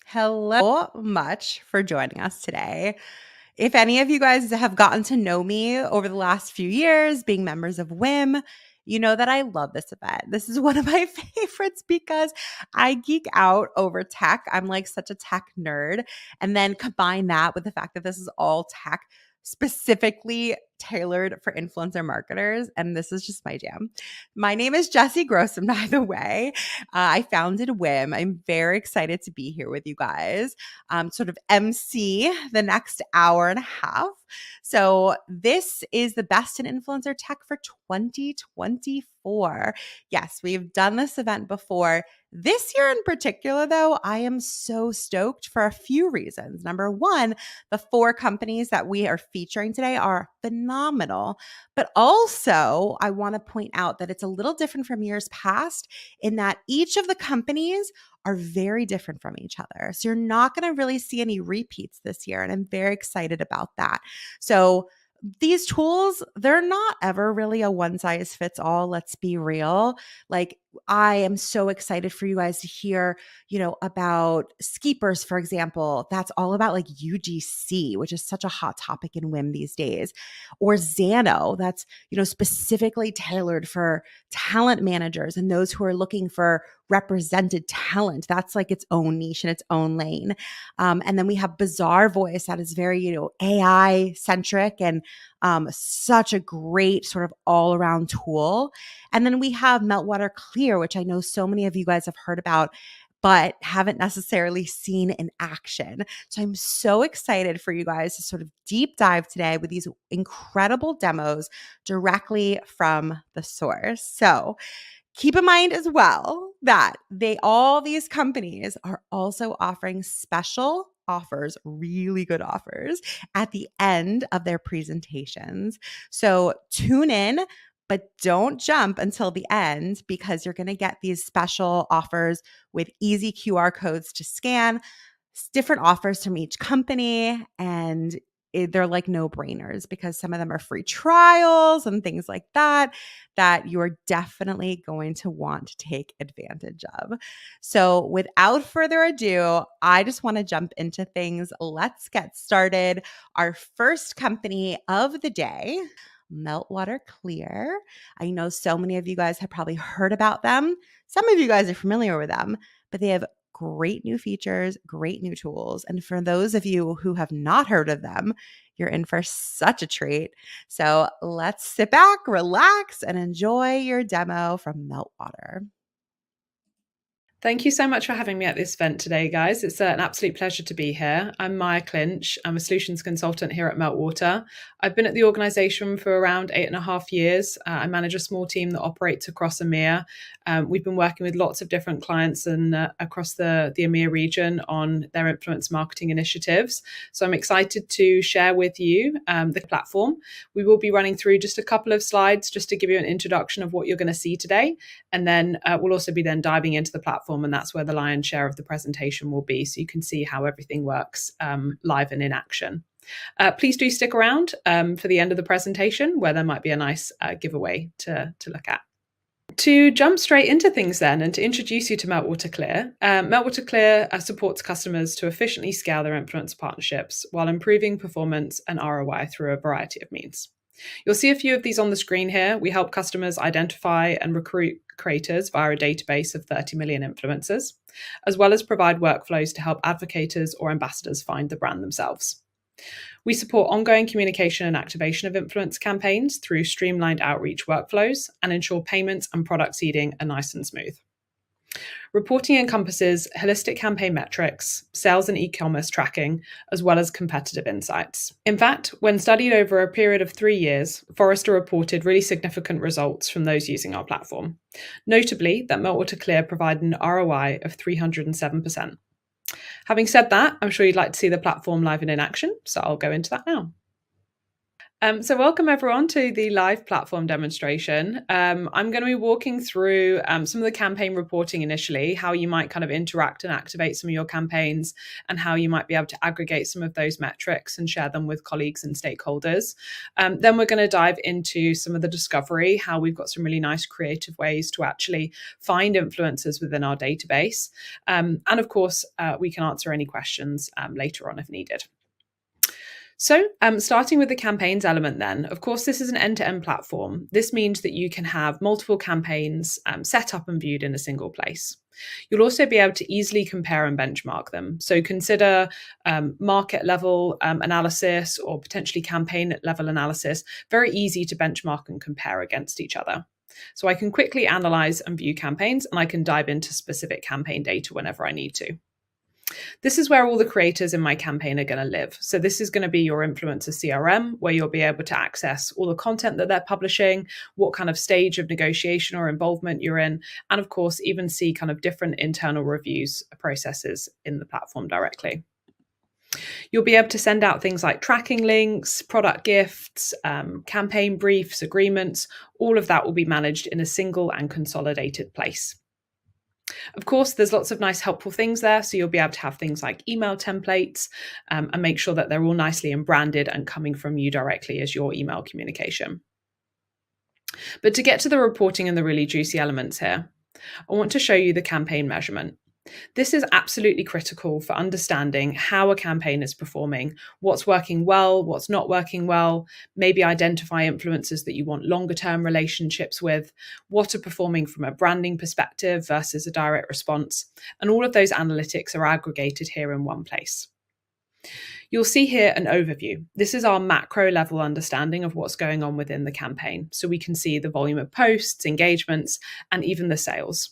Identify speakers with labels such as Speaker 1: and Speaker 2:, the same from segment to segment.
Speaker 1: Hello much for joining us today. If any of you guys have gotten to know me over the last few years, being members of WIIM, you know that I love this event. This is one of my favorites because I geek out over tech. I'm like such a tech nerd. And then combine that with the fact that this is all tech specifically tailored for influencer marketers. And this is just my jam. My name is Jessie Grossman, by the way. I founded WIIM. I'm very excited to be here with you guys, sort of MC the next hour and a half. So, this is the best in influencer tech for 2024. Yes, we've done this event before. This year in particular, though, I am so stoked for a few reasons. Number one, the 4 companies that we are featuring today are phenomenal. But also, I want to point out that it's a little different from years past in that each of the companies are very different from each other. So you're not going to really see any repeats this year. And I'm very excited about that. So these tools, they're not ever really a one size fits all. Let's be real. Like, I am so excited for you guys to hear, about Skeepers, for example. That's all about like UGC, which is such a hot topic in WIM these days. Or Xano, that's, specifically tailored for talent managers and those who are looking for represented talent. That's like its own niche and its own lane. And then we have Bizarre Voice that is very, AI centric and such a great sort of all around tool. And then we have Meltwater Clear, which I know so many of you guys have heard about, but haven't necessarily seen in action. So I'm so excited for you guys to sort of deep dive today with these incredible demos directly from the source. So keep in mind as well that all these companies are also offering special offers, really good offers at the end of their presentations. So tune in, but don't jump until the end because you're going to get these special offers with easy QR codes to scan, different offers from each company, and they're like no brainers because some of them are free trials and things like that you're definitely going to want to take advantage of. So without further ado, I just want to jump into things. Let's get started. Our first company of the day, Meltwater Clear. I know so many of you guys have probably heard about them. Some of you guys are familiar with them, but they have great new features, great new tools. And for those of you who have not heard of them, you're in for such a treat. So let's sit back, relax, and enjoy your demo from Meltwater.
Speaker 2: Thank you so much for having me at this event today, guys. It's an absolute pleasure to be here. I'm Maya Clinch. I'm a solutions consultant here at Meltwater. I've been at the organisation for around 8.5 years. I manage a small team that operates across EMEA. We've been working with lots of different clients and across the EMEA region on their influence marketing initiatives. So I'm excited to share with you the platform. We will be running through just a couple of slides just to give you an introduction of what you're going to see today. And then we'll also be then diving into the platform, and that's where the lion's share of the presentation will be, so you can see how everything works live and in action. Please do stick around for the end of the presentation where there might be a nice giveaway to look at. To jump straight into things then and to introduce you to Meltwater Clear, Meltwater Clear supports customers to efficiently scale their influencer partnerships while improving performance and ROI through a variety of means. You'll see a few of these on the screen here. We help customers identify and recruit creators via a database of 30 million influencers, as well as provide workflows to help advocators or ambassadors find the brand themselves. We support ongoing communication and activation of influence campaigns through streamlined outreach workflows and ensure payments and product seeding are nice and smooth. Reporting encompasses holistic campaign metrics, sales and e-commerce tracking, as well as competitive insights. In fact, when studied over a period of 3 years, Forrester reported really significant results from those using our platform. Notably, that Meltwater Clear provided an ROI of 307%. Having said that, I'm sure you'd like to see the platform live and in action, so I'll go into that now. So welcome everyone to the live platform demonstration. I'm going to be walking through some of the campaign reporting initially, how you might kind of interact and activate some of your campaigns, and how you might be able to aggregate some of those metrics and share them with colleagues and stakeholders. Then we're going to dive into some of the discovery, how we've got some really nice creative ways to actually find influencers within our database. And of course, we can answer any questions later on if needed. So, starting with the campaigns element, then, of course, this is an end to end platform. This means that you can have multiple campaigns set up and viewed in a single place. You'll also be able to easily compare and benchmark them. So, consider market level analysis or potentially campaign level analysis, very easy to benchmark and compare against each other. So, I can quickly analyze and view campaigns, and I can dive into specific campaign data whenever I need to. This is where all the creators in my campaign are going to live. So this is going to be your influencer CRM, where you'll be able to access all the content that they're publishing, what kind of stage of negotiation or involvement you're in, and of course, even see kind of different internal reviews processes in the platform directly. You'll be able to send out things like tracking links, product gifts, campaign briefs, agreements. All of that will be managed in a single and consolidated place. Of course, there's lots of nice helpful things there. So you'll be able to have things like email templates and make sure that they're all nicely and branded and coming from you directly as your email communication. But to get to the reporting and the really juicy elements here, I want to show you the campaign measurement. This is absolutely critical for understanding how a campaign is performing, what's working well, what's not working well, maybe identify influencers that you want longer term relationships with, what are performing from a branding perspective versus a direct response. And all of those analytics are aggregated here in one place. You'll see here an overview. This is our macro level understanding of what's going on within the campaign. So we can see the volume of posts, engagements, and even the sales.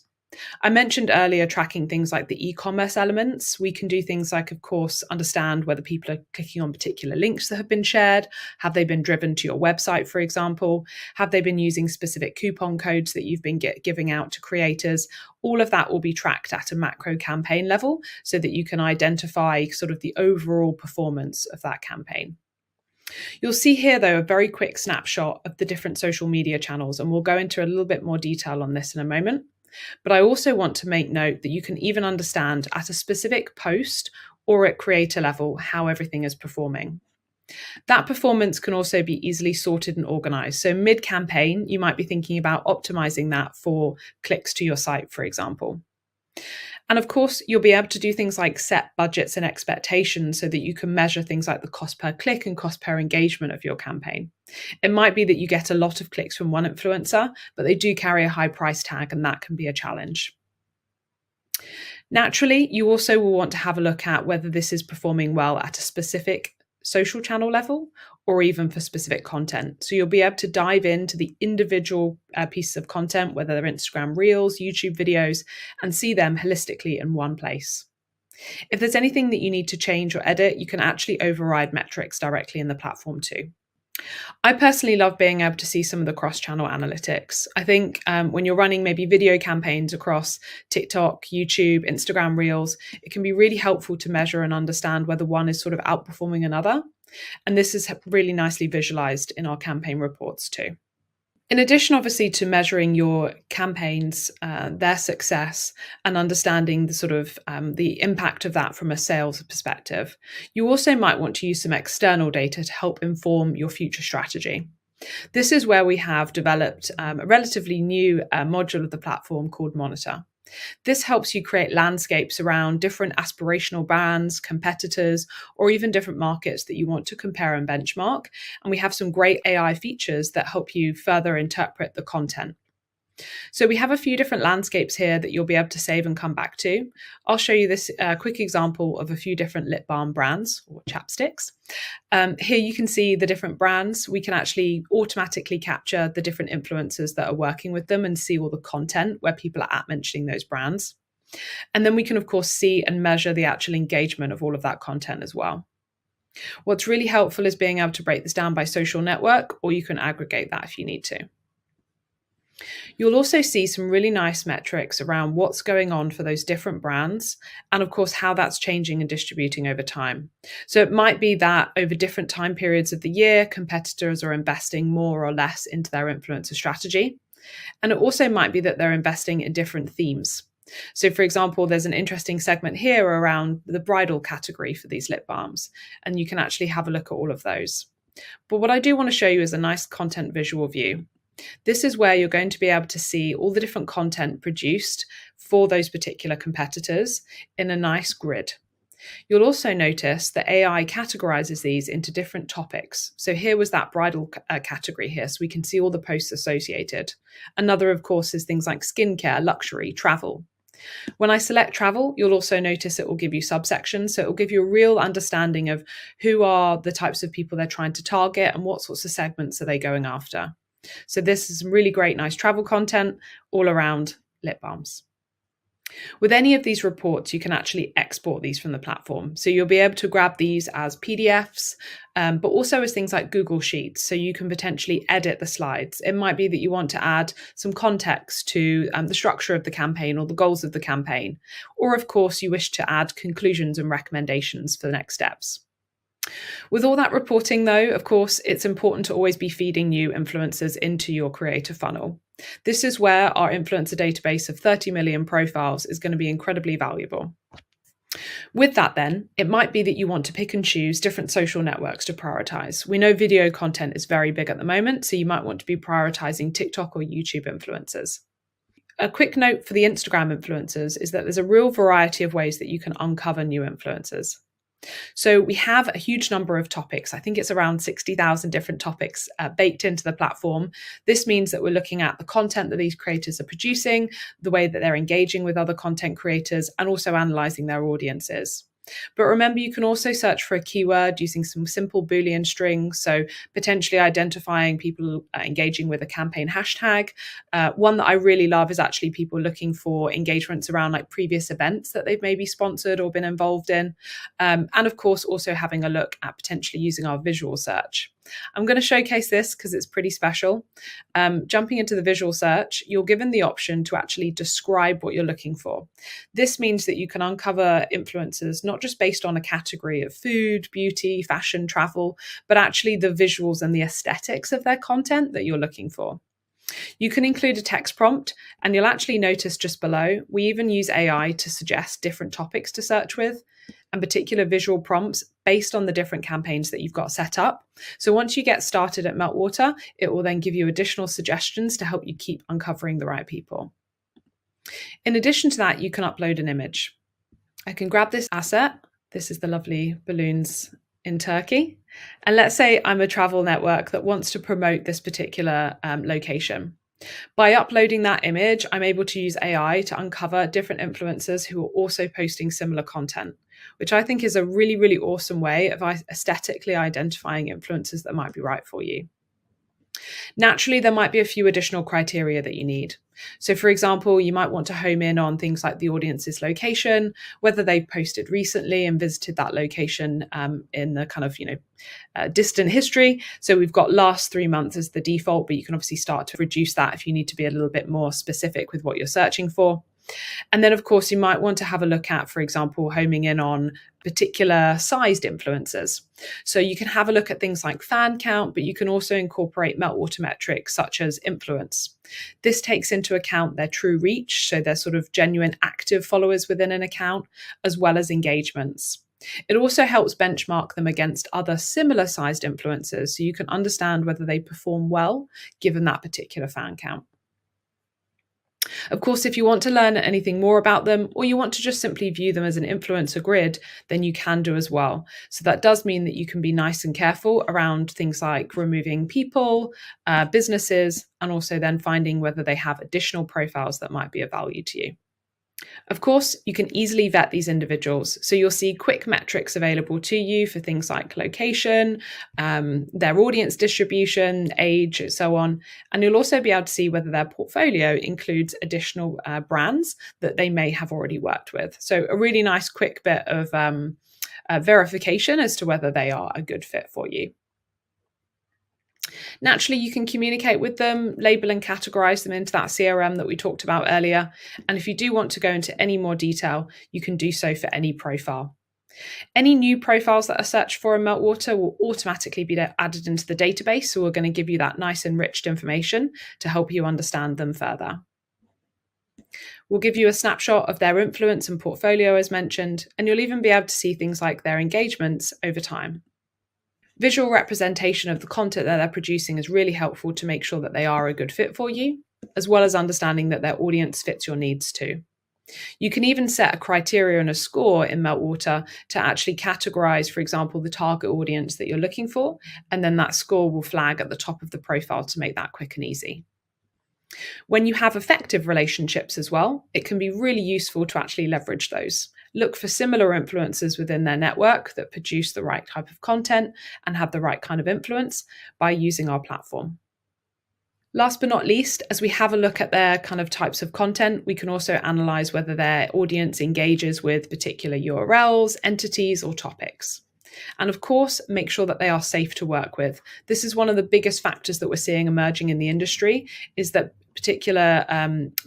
Speaker 2: I mentioned earlier tracking things like the e-commerce elements. We can do things like, of course, understand whether people are clicking on particular links that have been shared. Have they been driven to your website, for example? Have they been using specific coupon codes that you've been giving out to creators? All of that will be tracked at a macro campaign level so that you can identify sort of the overall performance of that campaign. You'll see here, though, a very quick snapshot of the different social media channels, and we'll go into a little bit more detail on this in a moment. But I also want to make note that you can even understand at a specific post or at creator level how everything is performing. That performance can also be easily sorted and organized. So mid-campaign, you might be thinking about optimizing that for clicks to your site, for example. And of course, you'll be able to do things like set budgets and expectations so that you can measure things like the cost per click and cost per engagement of your campaign. It might be that you get a lot of clicks from one influencer, but they do carry a high price tag, and that can be a challenge. Naturally, you also will want to have a look at whether this is performing well at a specific social channel level or even for specific content. So you'll be able to dive into the individual pieces of content, whether they're Instagram Reels, YouTube videos, and see them holistically in one place. If there's anything that you need to change or edit, you can actually override metrics directly in the platform too. I personally love being able to see some of the cross-channel analytics. I think when you're running maybe video campaigns across TikTok, YouTube, Instagram Reels, it can be really helpful to measure and understand whether one is sort of outperforming another. And this is really nicely visualized in our campaign reports too. In addition, obviously, to measuring your campaigns, their success, and understanding the sort of the impact of that from a sales perspective, you also might want to use some external data to help inform your future strategy. This is where we have developed a relatively new module of the platform called Monitor. This helps you create landscapes around different aspirational brands, competitors, or even different markets that you want to compare and benchmark. And we have some great AI features that help you further interpret the content. So we have a few different landscapes here that you'll be able to save and come back to. I'll show you this quick example of a few different lip balm brands or chapsticks. Here you can see the different brands. We can actually automatically capture the different influencers that are working with them and see all the content where people are at mentioning those brands. And then we can, of course, see and measure the actual engagement of all of that content as well. What's really helpful is being able to break this down by social network, or you can aggregate that if you need to. You'll also see some really nice metrics around what's going on for those different brands and, of course, how that's changing and distributing over time. So it might be that over different time periods of the year, competitors are investing more or less into their influencer strategy. And it also might be that they're investing in different themes. So, for example, there's an interesting segment here around the bridal category for these lip balms, and you can actually have a look at all of those. But what I do want to show you is a nice content visual view. This is where you're going to be able to see all the different content produced for those particular competitors in a nice grid. You'll also notice that AI categorizes these into different topics. So here was that bridal category here, so we can see all the posts associated. Another, of course, is things like skincare, luxury, travel. When I select travel, you'll also notice it will give you subsections. So it will give you a real understanding of who are the types of people they're trying to target and what sorts of segments are they going after. So this is some really great, nice travel content all around lip balms. With any of these reports, you can actually export these from the platform. So you'll be able to grab these as PDFs, but also as things like Google Sheets. So you can potentially edit the slides. It might be that you want to add some context to the structure of the campaign or the goals of the campaign. Or, of course, you wish to add conclusions and recommendations for the next steps. With all that reporting, though, of course, it's important to always be feeding new influencers into your creator funnel. This is where our influencer database of 30 million profiles is going to be incredibly valuable. With that, then, it might be that you want to pick and choose different social networks to prioritize. We know video content is very big at the moment, so you might want to be prioritizing TikTok or YouTube influencers. A quick note for the Instagram influencers is that there's a real variety of ways that you can uncover new influencers. So we have a huge number of topics. I think it's around 60,000 different topics baked into the platform. This means that we're looking at the content that these creators are producing, the way that they're engaging with other content creators, and also analyzing their audiences. But remember, you can also search for a keyword using some simple Boolean strings. So potentially identifying people engaging with a campaign hashtag. One that I really love is actually people looking for engagements around like previous events that they've maybe sponsored or been involved in. And of course, also having a look at potentially using our visual search. I'm going to showcase this because it's pretty special. Jumping into the visual search, you're given the option to actually describe what you're looking for. This means that you can uncover influencers not just based on a category of food, beauty, fashion, travel, but actually the visuals and the aesthetics of their content that you're looking for. You can include a text prompt, and you'll actually notice just below, we even use AI to suggest different topics to search with and particular visual prompts based on the different campaigns that you've got set up. So once you get started at Meltwater, it will then give you additional suggestions to help you keep uncovering the right people. In addition to that, you can upload an image. I can grab this asset. This is the lovely balloons in Turkey. And let's say I'm a travel network that wants to promote this particular location. By uploading that image, I'm able to use AI to uncover different influencers who are also posting similar content, which I think is a really, really awesome way of aesthetically identifying influencers that might be right for you. Naturally, there might be a few additional criteria that you need. So, for example, you might want to home in on things like the audience's location, whether they posted recently and visited that location in the kind of, distant history. So we've got last 3 months as the default, but you can obviously start to reduce that if you need to be a little bit more specific with what you're searching for. And then, of course, you might want to have a look at, for example, homing in on particular sized influencers. So you can have a look at things like fan count, but you can also incorporate Meltwater metrics such as influence. This takes into account their true reach, so their sort of genuine active followers within an account, as well as engagements. It also helps benchmark them against other similar sized influencers so you can understand whether they perform well given that particular fan count. Of course, if you want to learn anything more about them, or you want to just simply view them as an influencer grid, then you can do as well. So that does mean that you can be nice and careful around things like removing people, businesses, and also then finding whether they have additional profiles that might be of value to you. Of course, you can easily vet these individuals. So you'll see quick metrics available to you for things like location, their audience distribution, age, and so on. And you'll also be able to see whether their portfolio includes additional brands that they may have already worked with. So a really nice quick bit of verification as to whether they are a good fit for you. Naturally, you can communicate with them, label and categorize them into that CRM that we talked about earlier. And if you do want to go into any more detail, you can do so for any profile. Any new profiles that are searched for in Meltwater will automatically be added into the database. So we're going to give you that nice enriched information to help you understand them further. We'll give you a snapshot of their influence and portfolio as mentioned, and you'll even be able to see things like their engagements over time. Visual representation of the content that they're producing is really helpful to make sure that they are a good fit for you, as well as understanding that their audience fits your needs too. You can even set a criteria and a score in Meltwater to actually categorize, for example, the target audience that you're looking for, and then that score will flag at the top of the profile to make that quick and easy. When you have effective relationships as well, it can be really useful to actually leverage those. Look for similar influencers within their network that produce the right type of content and have the right kind of influence by using our platform. Last but not least, as we have a look at their kind of types of content, we can also analyze whether their audience engages with particular URLs, entities, or topics. And of course, make sure that they are safe to work with. This is one of the biggest factors that we're seeing emerging in the industry, is that particular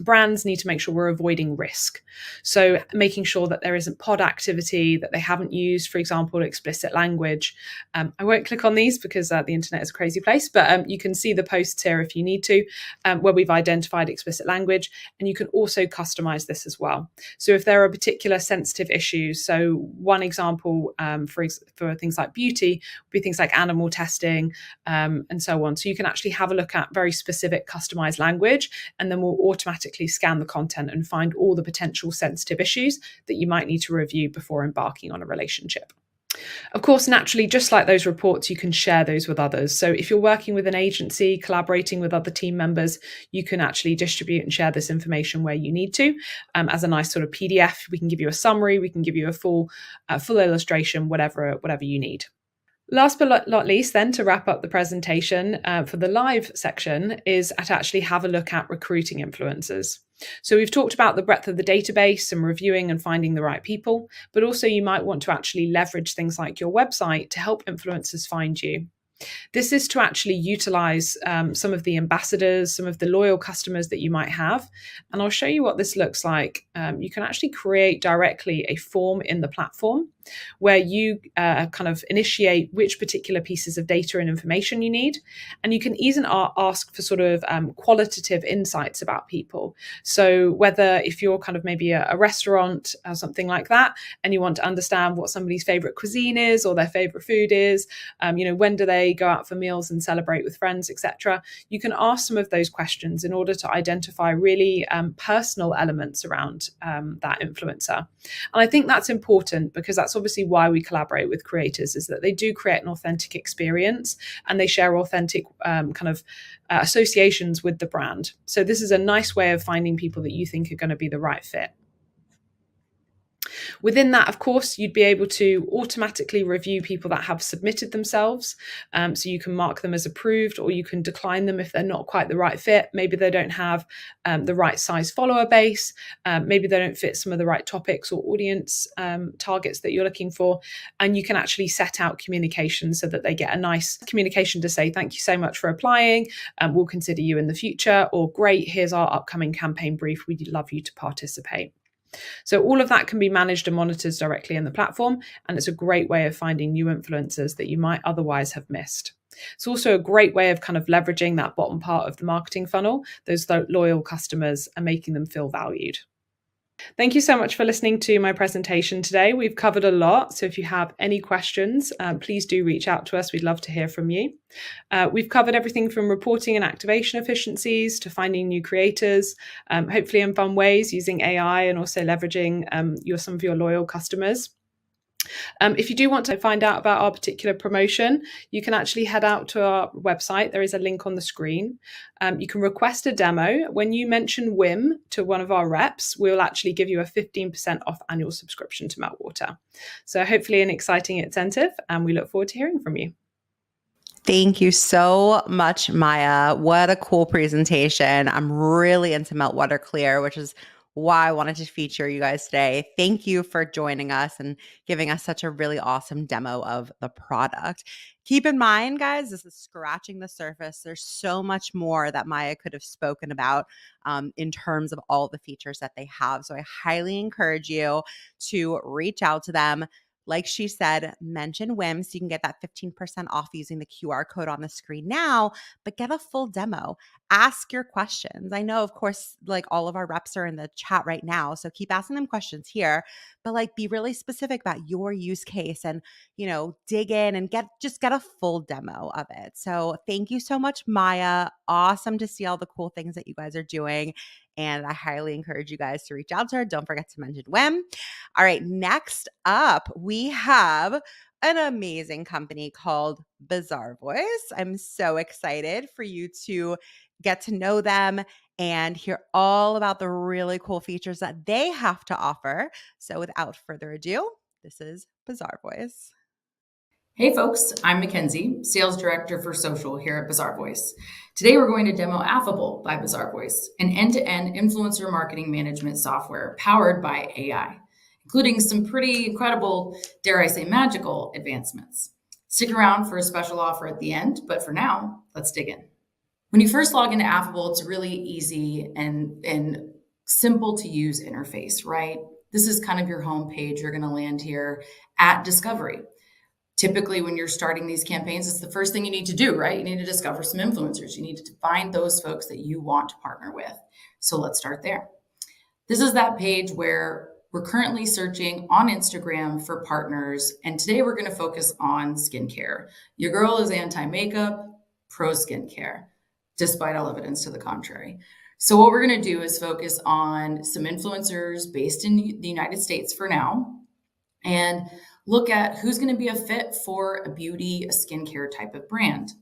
Speaker 2: brands need to make sure we're avoiding risk. So making sure that there isn't pod activity, that they haven't used, for example, explicit language. I won't click on these because the internet is a crazy place, but you can see the posts here if you need to, where we've identified explicit language, and you can also customize this as well. So if there are particular sensitive issues, so one example for things like beauty would be things like animal testing and so on. So you can actually have a look at very specific customized language, and then we'll automatically scan the content and find all the potential sensitive issues that you might need to review before embarking on a relationship. Of course, naturally, just like those reports, you can share those with others. So if you're working with an agency, collaborating with other team members, you can actually distribute and share this information where you need to as a nice sort of PDF. We can give you a summary, we can give you a full illustration, whatever you need. Last but not least, then, to wrap up the presentation for the live section is to actually have a look at recruiting influencers. So we've talked about the breadth of the database and reviewing and finding the right people, but also you might want to actually leverage things like your website to help influencers find you. This is to actually utilize some of the ambassadors, some of the loyal customers that you might have. And I'll show you what this looks like. You can actually create directly a form in the platform where you kind of initiate which particular pieces of data and information you need. And you can even ask for sort of qualitative insights about people. So whether if you're kind of maybe a restaurant or something like that, and you want to understand what somebody's favorite cuisine is or their favorite food is, when do they go out for meals and celebrate with friends, etc. You can ask some of those questions in order to identify really personal elements around that influencer. And I think that's important because that's obviously why we collaborate with creators, is that they do create an authentic experience and they share authentic associations with the brand. So this is a nice way of finding people that you think are going to be the right fit. Within that, of course, you'd be able to automatically review people that have submitted themselves. So you can mark them as approved, or you can decline them if they're not quite the right fit. Maybe they don't have the right size follower base. Maybe they don't fit some of the right topics or audience targets that you're looking for. And you can actually set out communication so that they get a nice communication to say, thank you so much for applying. We'll consider you in the future. Or great, here's our upcoming campaign brief. We'd love you to participate. So all of that can be managed and monitored directly in the platform, and it's a great way of finding new influencers that you might otherwise have missed. It's also a great way of kind of leveraging that bottom part of the marketing funnel, those loyal customers, and making them feel valued. Thank you so much for listening to my presentation today. We've covered a lot, so if you have any questions, please do reach out to us. We'd love to hear from you. We've covered everything from reporting and activation efficiencies to finding new creators, hopefully in fun ways using AI and also leveraging some of your loyal customers. If you do want to find out about our particular promotion, you can actually head out to our website. There is a link on the screen. You can request a demo. When you mention WIIM to one of our reps, we'll actually give you a 15% off annual subscription to Meltwater. So hopefully an exciting incentive, and we look forward to hearing from you.
Speaker 1: Thank you so much, Maya. What a cool presentation. I'm really into Meltwater Clear, which is why I wanted to feature you guys today. Thank you for joining us and giving us such a really awesome demo of the product. Keep in mind, guys, this is scratching the surface. There's so much more that Maya could have spoken about in terms of all the features that they have. So I highly encourage you to reach out to them. Like she said, mention WIIM so you can get that 15% off using the QR code on the screen now, but get a full demo. Ask your questions. I know, of course, like all of our reps are in the chat right now, so keep asking them questions here, but like be really specific about your use case and, dig in and get a full demo of it. So thank you so much, Maya. Awesome to see all the cool things that you guys are doing. And I highly encourage you guys to reach out to her. Don't forget to mention WIIM. All right, next up, we have an amazing company called Bizarre Voice. I'm so excited for you to get to know them and hear all about the really cool features that they have to offer. So without further ado, this is Bizarre Voice.
Speaker 3: Hey folks, I'm Mackenzie, Sales Director for Social here at Bizarre Voice. Today we're going to demo Affable by Bizarre Voice, an end-to-end influencer marketing management software powered by AI, including some pretty incredible, dare I say magical advancements. Stick around for a special offer at the end, but for now, let's dig in. When you first log into Affable, it's a really easy and simple to use interface, right? This is kind of your home page. You're going to land here at Discovery. Typically, when you're starting these campaigns, it's the first thing you need to do, right? You need to discover some influencers. You need to find those folks that you want to partner with. So let's start there. This is that page where we're currently searching on Instagram for partners. And today we're going to focus on skincare. Your girl is anti-makeup, pro skincare, despite all evidence to the contrary. So what we're going to do is focus on some influencers based in the United States for now, and look at who's going to be a fit for a beauty, a skincare type of brand.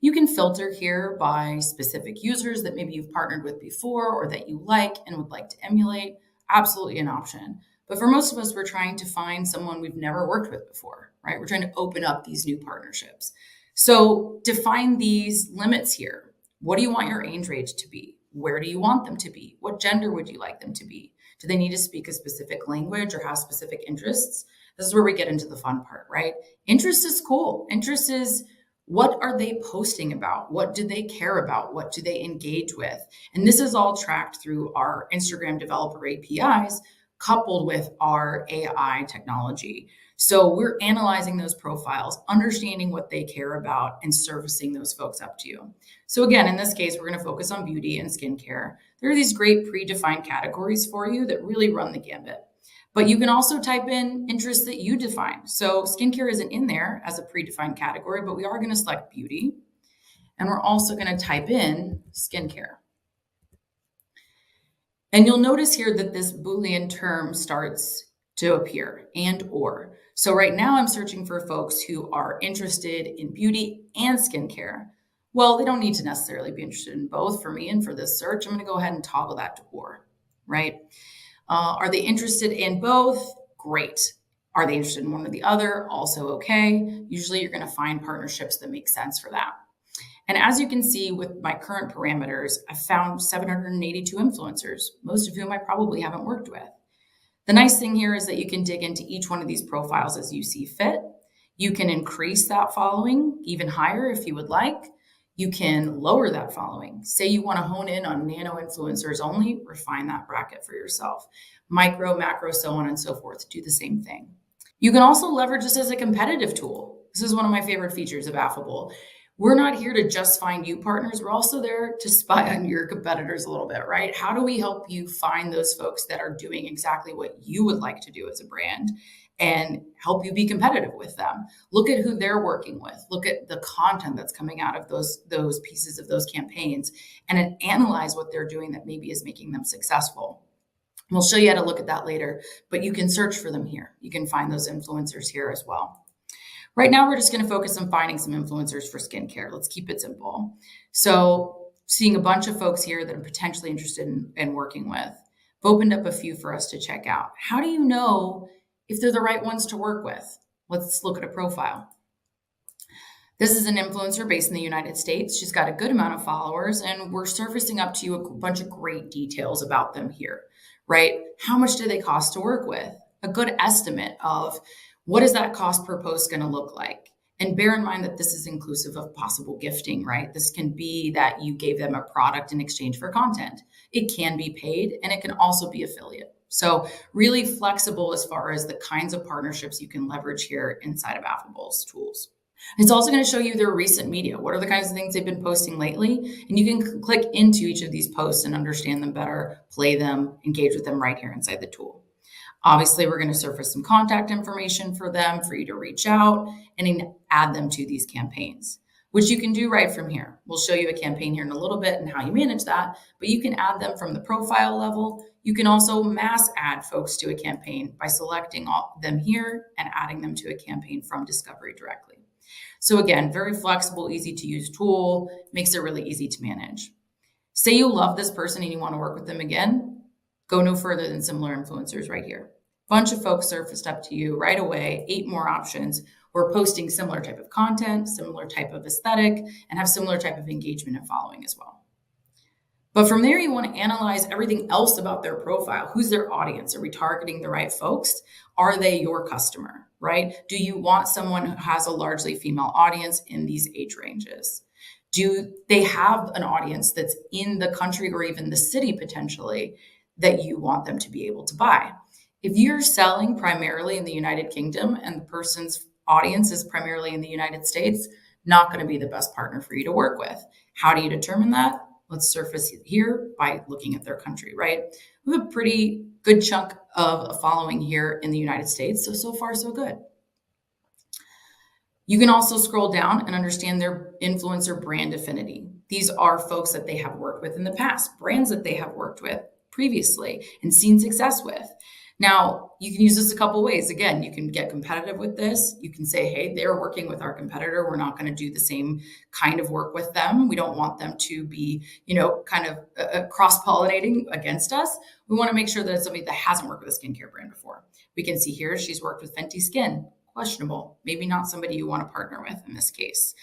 Speaker 3: You can filter here by specific users that maybe you've partnered with before or that you like and would like to emulate. Absolutely an option. But for most of us, we're trying to find someone we've never worked with before, right? We're trying to open up these new partnerships. So define these limits here. What do you want your age range to be? Where do you want them to be? What gender would you like them to be? Do they need to speak a specific language or have specific interests? This is where we get into the fun part, right? Interest is cool. Interest is, what are they posting about? What do they care about? What do they engage with? And this is all tracked through our Instagram developer APIs coupled with our AI technology. So we're analyzing those profiles, understanding what they care about, and servicing those folks up to you. So again, in this case, we're going to focus on beauty and skincare. There are these great predefined categories for you that really run the gambit. But you can also type in interests that you define. So skincare isn't in there as a predefined category, but we are going to select beauty. And we're also going to type in skincare. And you'll notice here that this Boolean term starts to appear, and or. So right now I'm searching for folks who are interested in beauty and skincare. Well, they don't need to necessarily be interested in both for me and for this search. I'm going to go ahead and toggle that to or, right? Are they interested in both? Great. Are they interested in one or the other? Also okay. Usually you're going to find partnerships that make sense for that. And as you can see with my current parameters, I found 782 influencers, most of whom I probably haven't worked with. The nice thing here is that you can dig into each one of these profiles as you see fit. You can increase that following even higher if you would like. You can lower that following. Say you want to hone in on nano influencers only, refine that bracket for yourself. Micro, macro, so on and so forth. Do the same thing. You can also leverage this as a competitive tool. This is one of my favorite features of Affable. We're not here to just find you partners. We're also there to spy on your competitors a little bit, right? How do we help you find those folks that are doing exactly what you would like to do as a brand and help you be competitive with them? Look at who they're working with. Look at the content that's coming out of those pieces of those campaigns and analyze what they're doing that maybe is making them successful. We'll show you how to look at that later, but you can search for them here. You can find those influencers here as well. Right now, we're just going to focus on finding some influencers for skincare. Let's keep it simple. So seeing a bunch of folks here that I'm potentially interested in working with. I've opened up a few for us to check out. How do you know if they're the right ones to work with? Let's look at a profile. This is an influencer based in the United States. She's got a good amount of followers, and we're surfacing up to you a bunch of great details about them here, right? How much do they cost to work with? A good estimate of what is that cost per post going to look like? And bear in mind that this is inclusive of possible gifting, right? This can be that you gave them a product in exchange for content. It can be paid, and it can also be affiliate. So really flexible as far as the kinds of partnerships you can leverage here inside of Affable's tools. It's also going to show you their recent media. What are the kinds of things they've been posting lately? And you can click into each of these posts and understand them better, play them, engage with them right here inside the tool. Obviously, we're going to surface some contact information for them for you to reach out and add them to these campaigns, which you can do right from here. We'll show you a campaign here in a little bit and how you manage that, but you can add them from the profile level. You can also mass add folks to a campaign by selecting them here and adding them to a campaign from Discovery directly. So again, very flexible, easy to use tool, makes it really easy to manage. Say you love this person and you want to work with them again, go no further than similar influencers right here. Bunch of folks surfaced up to you right away, 8 more options. We're posting similar type of content, similar type of aesthetic, and have similar type of engagement and following as well. But from there, you want to analyze everything else about their profile. Who's their audience? Are we targeting the right folks? Are they your customer, right? Do you want someone who has a largely female audience in these age ranges? Do they have an audience that's in the country or even the city potentially that you want them to be able to buy? If you're selling primarily in the United Kingdom and the person's audience is primarily in the United States, not going to be the best partner for you to work with. How do you determine that? Let's surface it here by looking at their country, right? We have a pretty good chunk of a following here in the United States, so far so good. You can also scroll down and understand their influencer brand affinity. These are folks that they have worked with in the past, brands that they have worked with previously and seen success with. Now, you can use this a couple ways. Again, you can get competitive with this. You can say, hey, they're working with our competitor. We're not going to do the same kind of work with them. We don't want them to be, kind of cross-pollinating against us. We want to make sure that it's somebody that hasn't worked with a skincare brand before. We can see here she's worked with Fenty Skin. Questionable. Maybe not somebody you want to partner with in this case.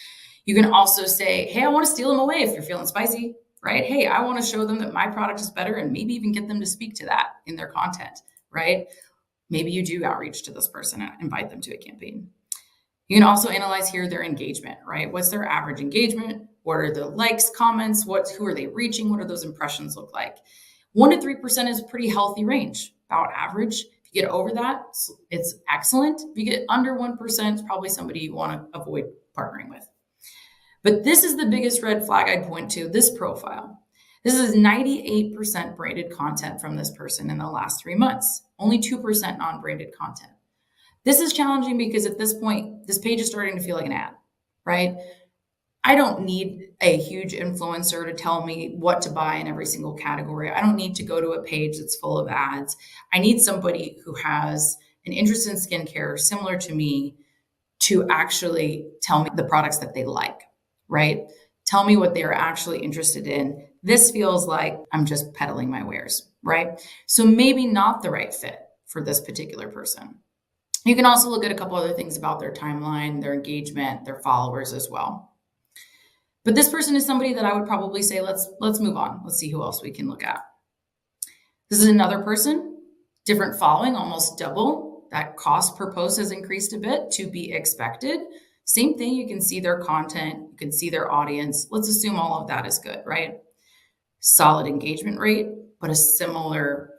Speaker 3: You can also say, hey, I want to steal them away if you're feeling spicy, right? Hey, I want to show them that my product is better and maybe even get them to speak to that in their content. Right? Maybe you do outreach to this person and invite them to a campaign. You can also analyze here their engagement, right? What's their average engagement? What are the likes, comments? Who are they reaching? What do those impressions look like? 1% to 3% is a pretty healthy range, about average. If you get over that, it's excellent. If you get under 1%, it's probably somebody you want to avoid partnering with. But this is the biggest red flag I'd point to, this profile. This is 98% branded content from this person in the last 3 months, only 2% non-branded content. This is challenging because at this point, this page is starting to feel like an ad, right? I don't need a huge influencer to tell me what to buy in every single category. I don't need to go to a page that's full of ads. I need somebody who has an interest in skincare similar to me to actually tell me the products that they like, right? Tell me what they're actually interested in. This feels like I'm just peddling my wares, right? So maybe not the right fit for this particular person. You can also look at a couple other things about their timeline, their engagement, their followers as well. But this person is somebody that I would probably say, let's move on. Let's see who else we can look at. This is another person, different following, almost double. That cost per post has increased a bit, to be expected. Same thing, you can see their content, you can see their audience. Let's assume all of that is good, right? Solid engagement rate, but a similar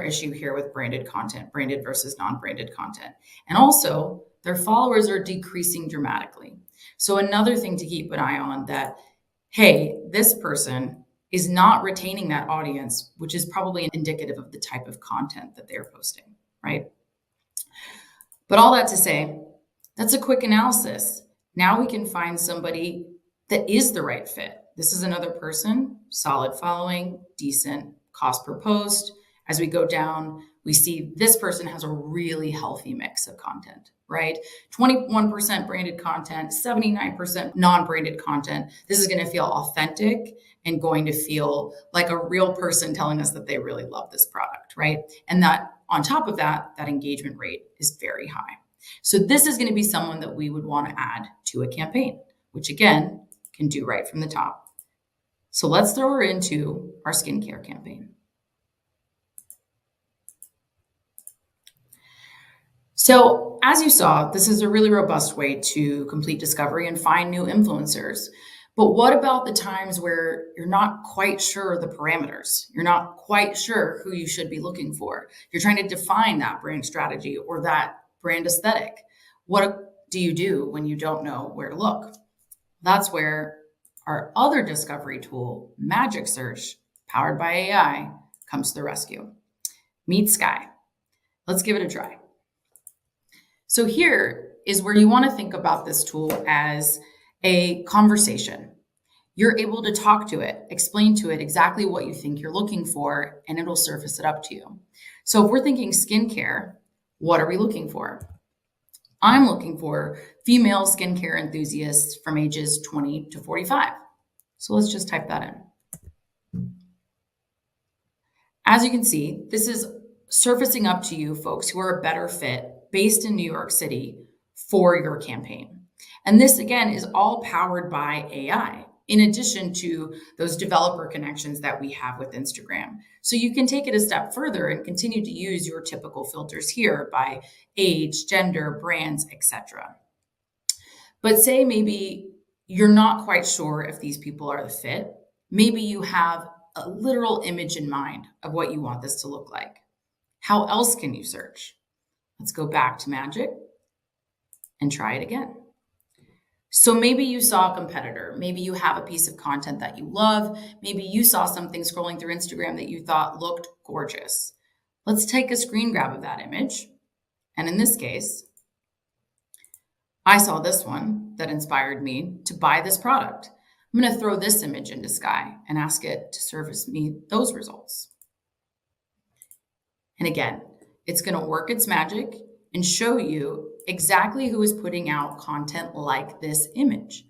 Speaker 3: issue here with branded content, branded versus non-branded content. And also their followers are decreasing dramatically. So another thing to keep an eye on that, hey, this person is not retaining that audience, which is probably indicative of the type of content that they're posting, right? But all that to say, that's a quick analysis. Now we can find somebody that is the right fit. This is another person, solid following, decent cost per post. As we go down, we see this person has a really healthy mix of content, right? 21% branded content, 79% non-branded content. This is going to feel authentic and going to feel like a real person telling us that they really love this product, right? And that on top of that, that engagement rate is very high. So this is going to be someone that we would want to add to a campaign, which again, can do right from the top. So let's throw her into our skincare campaign. So, as you saw, this is a really robust way to complete discovery and find new influencers. But what about the times where you're not quite sure of the parameters? You're not quite sure who you should be looking for. You're trying to define that brand strategy or that brand aesthetic. What do you do when you don't know where to look? That's where our other discovery tool, Magic Search, powered by AI, comes to the rescue. Meet Sky. Let's give it a try. So here is where you want to think about this tool as a conversation. You're able to talk to it, explain to it exactly what you think you're looking for, and it'll surface it up to you. So if we're thinking skincare, what are we looking for? I'm looking for female skincare enthusiasts from ages 20 to 45. So let's just type that in. As you can see, this is surfacing up to you folks who are a better fit based in New York City for your campaign. And this, again, is all powered by AI, in addition to those developer connections that we have with Instagram. So you can take it a step further and continue to use your typical filters here by age, gender, brands, etc. But say maybe you're not quite sure if these people are the fit. Maybe you have a literal image in mind of what you want this to look like. How else can you search? Let's go back to Magic and try it again. So maybe you saw a competitor. Maybe you have a piece of content that you love. Maybe you saw something scrolling through Instagram that you thought looked gorgeous. Let's take a screen grab of that image. And in this case, I saw this one that inspired me to buy this product. I'm going to throw this image into Sky and ask it to surface me those results. And again, it's going to work its magic and show you exactly who is putting out content like this image.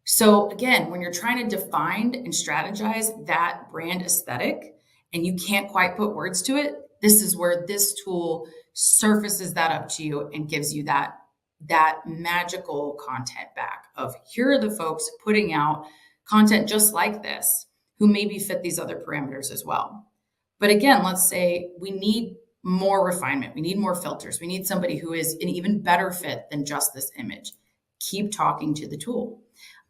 Speaker 3: So again, when you're trying to define and strategize that brand aesthetic and you can't quite put words to it, this is where this tool surfaces that up to you and gives you that magical content back of here are the folks putting out content just like this who maybe fit these other parameters as well. But again, let's say we need more refinement. We need more filters. We need somebody who is an even better fit than just this image. Keep talking to the tool.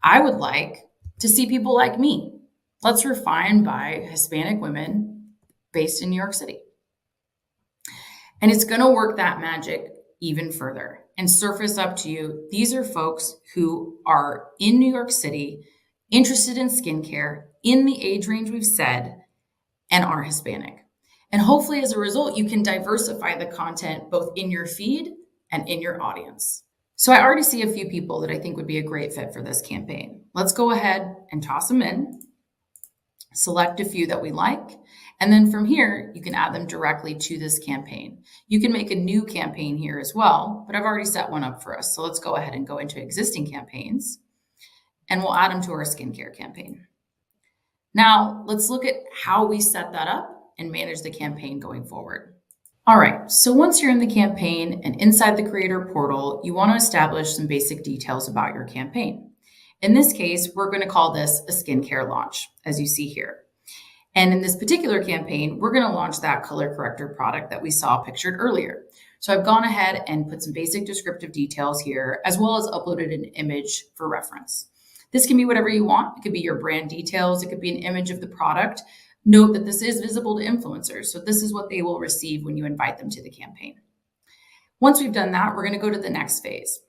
Speaker 3: I would like to see people like me. Let's refine by Hispanic women based in New York City. And it's going to work that magic even further and surface up to you. These are folks who are in New York City, interested in skincare, in the age range we've said, and are Hispanic. And hopefully as a result, you can diversify the content both in your feed and in your audience. So I already see a few people that I think would be a great fit for this campaign. Let's go ahead and toss them in, select a few that we like, and then from here, you can add them directly to this campaign. You can make a new campaign here as well, but I've already set one up for us. So let's go ahead and go into existing campaigns, and we'll add them to our skincare campaign. Now, let's look at how we set that up and manage the campaign going forward. All right, so once you're in the campaign and inside the creator portal, you want to establish some basic details about your campaign. In this case, we're going to call this a skincare launch, as you see here. And in this particular campaign, we're going to launch that color corrector product that we saw pictured earlier. So I've gone ahead and put some basic descriptive details here, as well as uploaded an image for reference. This can be whatever you want. It could be your brand details. It could be an image of the product. Note that this is visible to influencers. So this is what they will receive when you invite them to the campaign. Once we've done that, we're going to go to the next phase.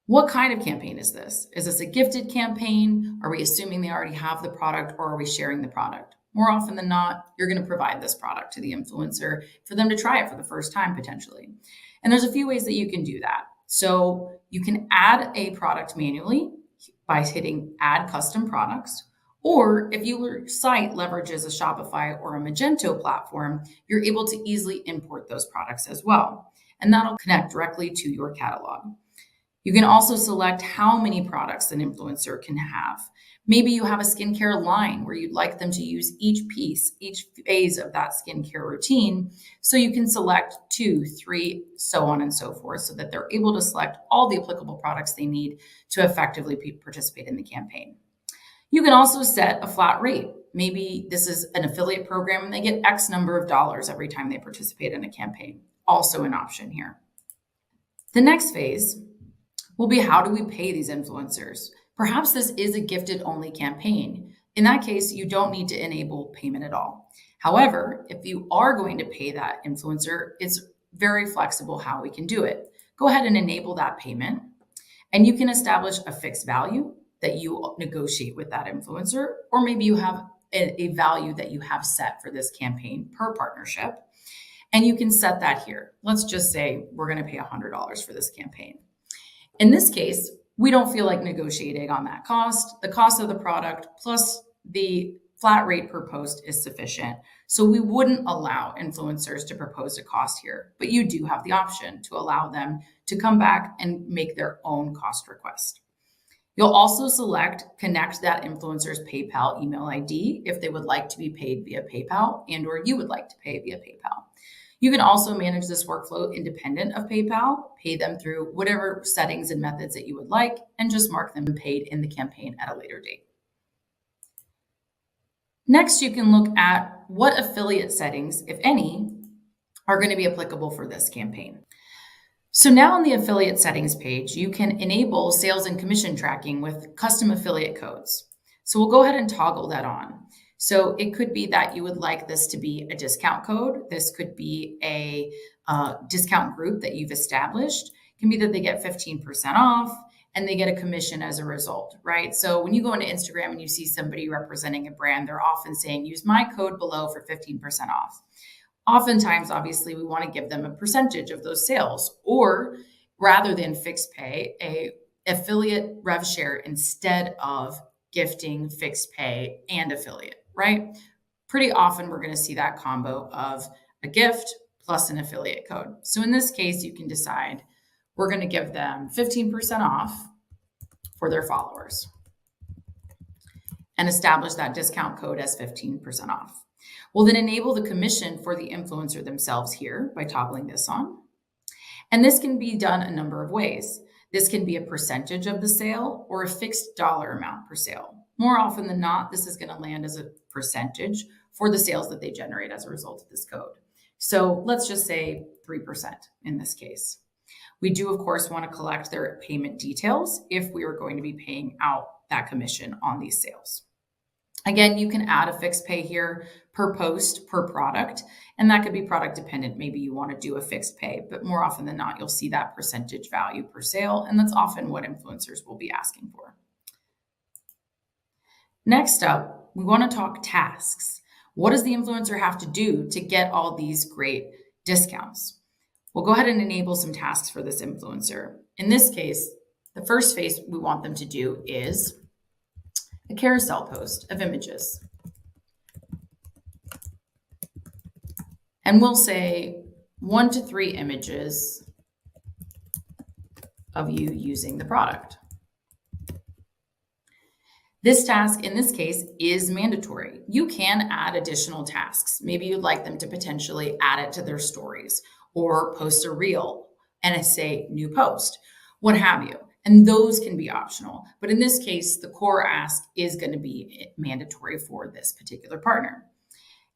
Speaker 3: What kind of campaign is this? Is this a gifted campaign? Are we assuming they already have the product, or are we sharing the product? More often than not, you're going to provide this product to the influencer for them to try it for the first time potentially. And there's a few ways that you can do that. So you can add a product manually by hitting Add Custom Products. Or if your site leverages a Shopify or a Magento platform, you're able to easily import those products as well. And that'll connect directly to your catalog. You can also select how many products an influencer can have. Maybe you have a skincare line where you'd like them to use each piece, each phase of that skincare routine. So you can select 2, 3, so on and so forth, so that they're able to select all the applicable products they need to effectively participate in the campaign. You can also set a flat rate. Maybe this is an affiliate program and they get X number of dollars every time they participate in a campaign. Also an option here. The next phase will be, how do we pay these influencers? Perhaps this is a gifted only campaign. In that case, you don't need to enable payment at all. However, if you are going to pay that influencer, it's very flexible how we can do it. Go ahead and enable that payment, and you can establish a fixed value that you negotiate with that influencer, or maybe you have a value that you have set for this campaign per partnership, and you can set that here. Let's just say we're going to pay $100 for this campaign. In this case, we don't feel like negotiating on that cost. The cost of the product plus the flat rate per post is sufficient. So we wouldn't allow influencers to propose a cost here, but you do have the option to allow them to come back and make their own cost request. You'll also select connect that influencer's PayPal email ID if they would like to be paid via PayPal and or you would like to pay via PayPal. You can also manage this workflow independent of PayPal, pay them through whatever settings and methods that you would like, and just mark them paid in the campaign at a later date. Next, you can look at what affiliate settings, if any, are going to be applicable for this campaign. So now on the affiliate settings page, you can enable sales and commission tracking with custom affiliate codes. So we'll go ahead and toggle that on. So it could be that you would like this to be a discount code. This could be a discount group that you've established. It can be that they get 15% off and they get a commission as a result, right? So when you go into Instagram and you see somebody representing a brand, they're often saying, use my code below for 15% off. Oftentimes, obviously, we want to give them a percentage of those sales, or rather than fixed pay, a affiliate rev share instead of gifting, fixed pay, and affiliate, right? Pretty often, we're going to see that combo of a gift plus an affiliate code. So in this case, you can decide we're going to give them 15% off for their followers and establish that discount code as 15% off. We'll then enable the commission for the influencer themselves here by toggling this on. And this can be done a number of ways. This can be a percentage of the sale or a fixed dollar amount per sale. More often than not, this is going to land as a percentage for the sales that they generate as a result of this code. So let's just say 3% in this case. We do, of course, want to collect their payment details if we are going to be paying out that commission on these sales. Again, you can add a fixed pay here per post, per product, and that could be product dependent. Maybe you want to do a fixed pay, but more often than not, you'll see that percentage value per sale, and that's often what influencers will be asking for. Next up, we want to talk tasks. What does the influencer have to do to get all these great discounts? We'll go ahead and enable some tasks for this influencer. In this case, the first phase we want them to do is a carousel post of images. And we'll say 1 to 3 images of you using the product. This task in this case is mandatory. You can add additional tasks. Maybe you'd like them to potentially add it to their stories or post a reel and say new post, what have you. And those can be optional. But in this case, the core ask is going to be mandatory for this particular partner.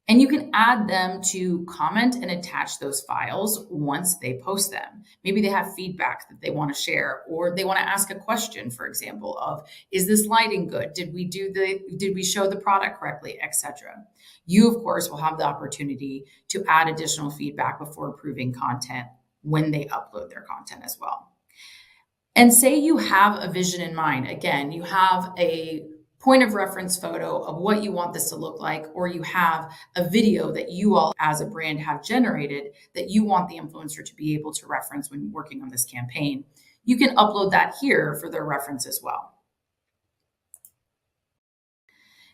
Speaker 3: And you can add them to comment and attach those files once they post them. Maybe they have feedback that they want to share, or they want to ask a question, for example, of, is this lighting good? Did we show the product correctly, etc. You, of course, will have the opportunity to add additional feedback before approving content when they upload their content as well. And say you have a vision in mind. Again, you have a point of reference photo of what you want this to look like, or you have a video that you all as a brand have generated that you want the influencer to be able to reference when working on this campaign. You can upload that here for their reference as well.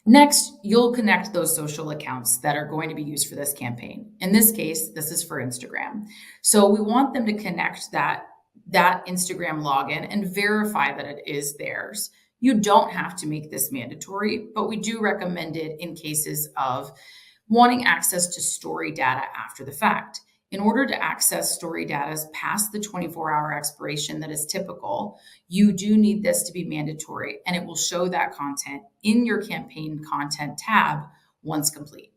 Speaker 3: Next, you'll connect those social accounts that are going to be used for this campaign. In this case, this is for Instagram. So we want them to connect that Instagram login and verify that it is theirs. You don't have to make this mandatory, but we do recommend it in cases of wanting access to story data after the fact. In order to access story data past the 24-hour expiration that is typical, you do need this to be mandatory, and it will show that content in your campaign content tab once complete.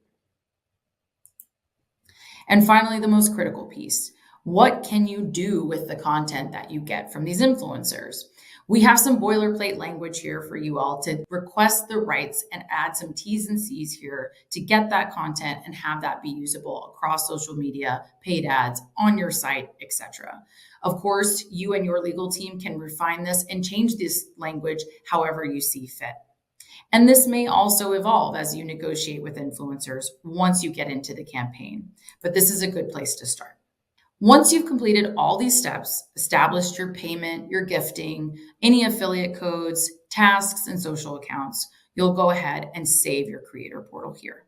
Speaker 3: And finally, the most critical piece. What can you do with the content that you get from these influencers? We have some boilerplate language here for you all to request the rights and add some T's and C's here to get that content and have that be usable across social media, paid ads, on your site, etc. Of course, you and your legal team can refine this and change this language however you see fit. And this may also evolve as you negotiate with influencers once you get into the campaign, but this is a good place to start. Once you've completed all these steps, established your payment, your gifting, any affiliate codes, tasks, and social accounts, you'll go ahead and save your creator portal here.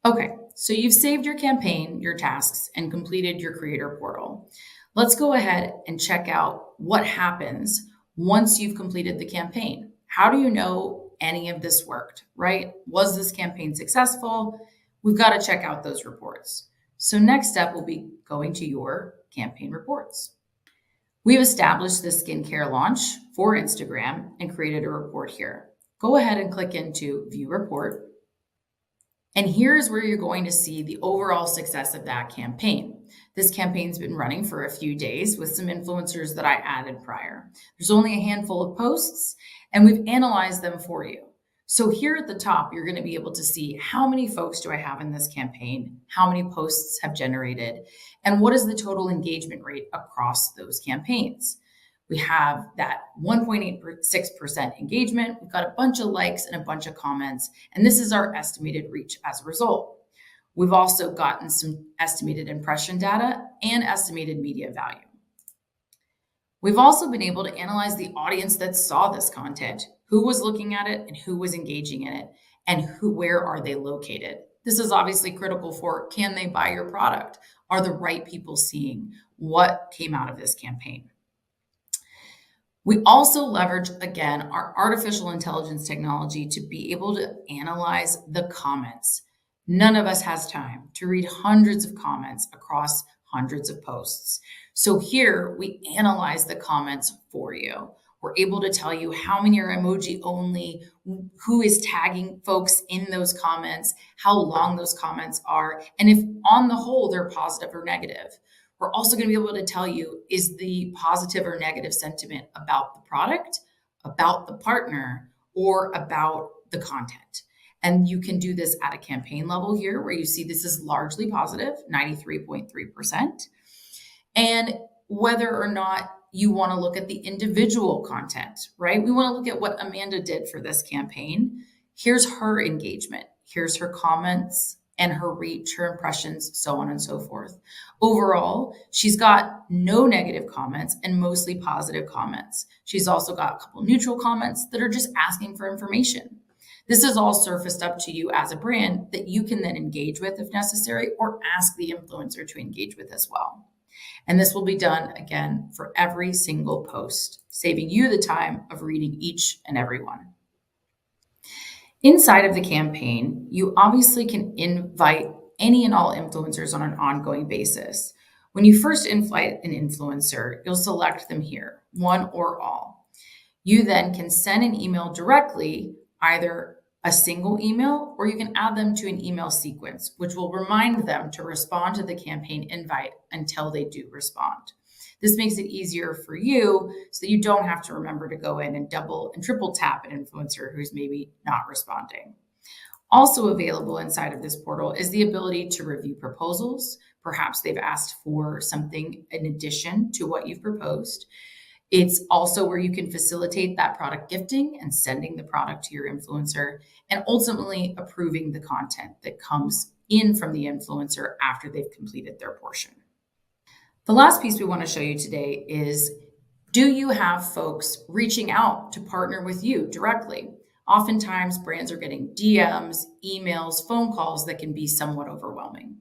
Speaker 3: Okay, so you've saved your campaign, your tasks, and completed your creator portal. Let's go ahead and check out what happens once you've completed the campaign. How do you know any of this worked, right? Was this campaign successful? We've got to check out those reports. So next step will be going to your campaign reports. We've established the skincare launch for Instagram and created a report here. Go ahead and click into View Report. And here's where you're going to see the overall success of that campaign. This campaign's been running for a few days with some influencers that I added prior. There's only a handful of posts, and we've analyzed them for you. So here at the top, you're going to be able to see how many folks do I have in this campaign, how many posts have generated, and what is the total engagement rate across those campaigns. We have that 1.86% engagement. We've got a bunch of likes and a bunch of comments, and this is our estimated reach as a result. We've also gotten some estimated impression data and estimated media value. We've also been able to analyze the audience that saw this content, who was looking at it and who was engaging in it, and where are they located. This is obviously critical for, can they buy your product? Are the right people seeing what came out of this campaign? We also leverage, again, our artificial intelligence technology to be able to analyze the comments. None of us has time to read hundreds of comments across hundreds of posts. So here we analyze the comments for you. We're able to tell you how many are emoji only, who is tagging folks in those comments, how long those comments are, and if on the whole they're positive or negative. We're also going to be able to tell you, is the positive or negative sentiment about the product, about the partner, or about the content. And you can do this at a campaign level here where you see this is largely positive, 93.3%. And whether or not you want to look at the individual content, right? We want to look at what Amanda did for this campaign. Here's her engagement. Here's her comments and her reach, her impressions, so on and so forth. Overall, she's got no negative comments and mostly positive comments. She's also got a couple neutral comments that are just asking for information. This is all surfaced up to you as a brand that you can then engage with if necessary, or ask the influencer to engage with as well. And this will be done, again, for every single post, saving you the time of reading each and every one. Inside of the campaign, you obviously can invite any and all influencers on an ongoing basis. When you first invite an influencer, you'll select them here, one or all. You then can send an email directly, either a single email, or you can add them to an email sequence, which will remind them to respond to the campaign invite until they do respond. This makes it easier for you so that you don't have to remember to go in and double and triple tap an influencer who's maybe not responding. Also available inside of this portal is the ability to review proposals. Perhaps they've asked for something in addition to what you've proposed. It's also where you can facilitate that product gifting and sending the product to your influencer, and ultimately approving the content that comes in from the influencer after they've completed their portion. The last piece we want to show you today is, do you have folks reaching out to partner with you directly? Oftentimes, brands are getting DMs, emails, phone calls that can be somewhat overwhelming.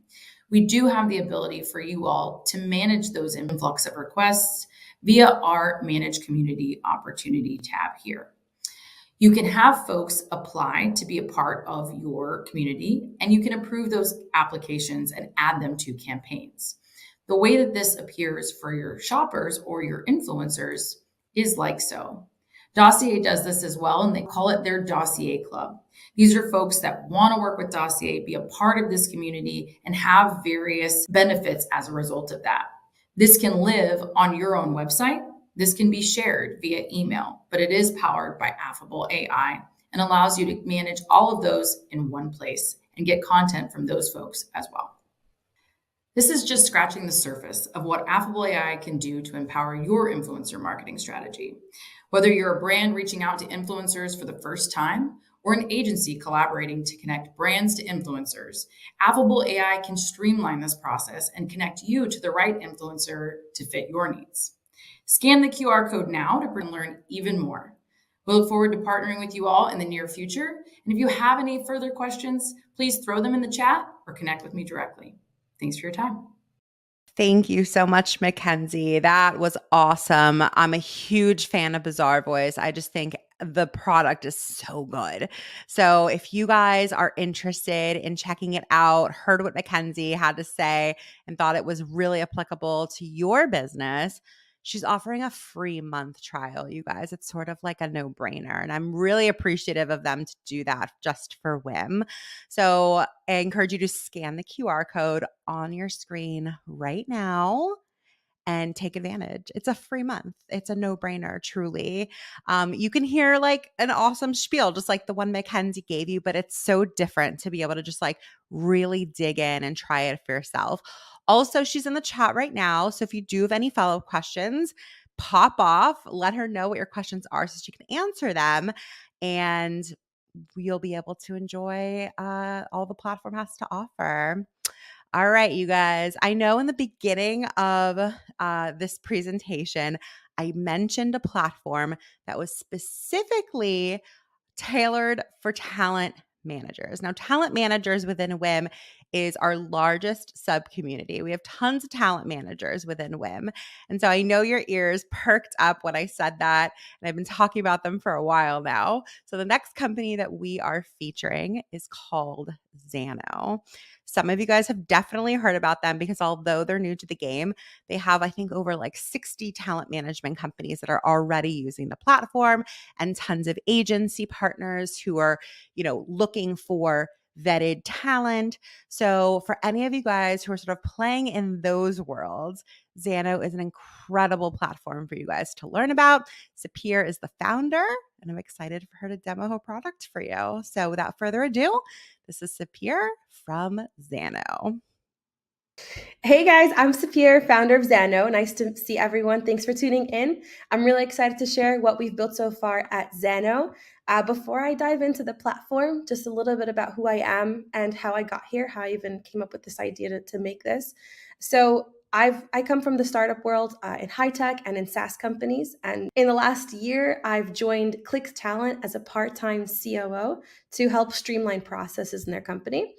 Speaker 3: We do have the ability for you all to manage those influx of requests via our Manage Community Opportunity tab here. You can have folks apply to be a part of your community, and you can approve those applications and add them to campaigns. The way that this appears for your shoppers or your influencers is like so. Dossier does this as well, and they call it their Dossier Club. These are folks that want to work with Dossier, be a part of this community, and have various benefits as a result of that. This can live on your own website. This can be shared via email, but it is powered by Affable AI and allows you to manage all of those in one place and get content from those folks as well. This is just scratching the surface of what Affable AI can do to empower your influencer marketing strategy. Whether you're a brand reaching out to influencers for the first time or an agency collaborating to connect brands to influencers, Affable AI can streamline this process and connect you to the right influencer to fit your needs. Scan the QR code now to learn even more. We look forward to partnering with you all in the near future. And if you have any further questions, please throw them in the chat or connect with me directly. Thanks for your time.
Speaker 1: Thank you so much, Mackenzie. That was awesome. I'm a huge fan of Bazaar Voice. I just think the product is so good. So if you guys are interested in checking it out, heard what Mackenzie had to say, and thought it was really applicable to your business, she's offering a free month trial, you guys. It's sort of like a no-brainer. And I'm really appreciative of them to do that just for WIIM. So I encourage you to scan the QR code on your screen right now and take advantage. It's a free month. It's a no-brainer, truly. You can hear like an awesome spiel, just like the one Mackenzie gave you, but it's so different to be able to just like really dig in and try it for yourself. Also, she's in the chat right now. So if you do have any follow-up questions, pop off, let her know what your questions are so she can answer them. And you'll be able to enjoy all the platform has to offer. All right, you guys. I know in the beginning of this presentation, I mentioned a platform that was specifically tailored for talent managers. Now, talent managers within WIIM is our largest sub community. We have tons of talent managers within WIIM. And so I know your ears perked up when I said that, and I've been talking about them for a while now. So the next company that we are featuring is called Zano. Some of you guys have definitely heard about them because although they're new to the game, they have, I think, over like 60 talent management companies that are already using the platform and tons of agency partners who are, looking for vetted talent. So for any of you guys who are sort of playing in those worlds, Zano is an incredible platform for you guys to learn about. Sapir is the founder, and I'm excited for her to demo her product for you. So without further ado, this is Sapir from Zano.
Speaker 4: Hey guys, I'm Sapir, founder of Zano. Nice to see everyone. Thanks for tuning in. I'm really excited to share what we've built so far at Zano. Before I dive into the platform, just a little bit about who I am and how I got here, how I even came up with this idea to make this. So I come from the startup world in high tech and in SaaS companies. And in the last year, I've joined Click Talent as a part-time COO to help streamline processes in their company.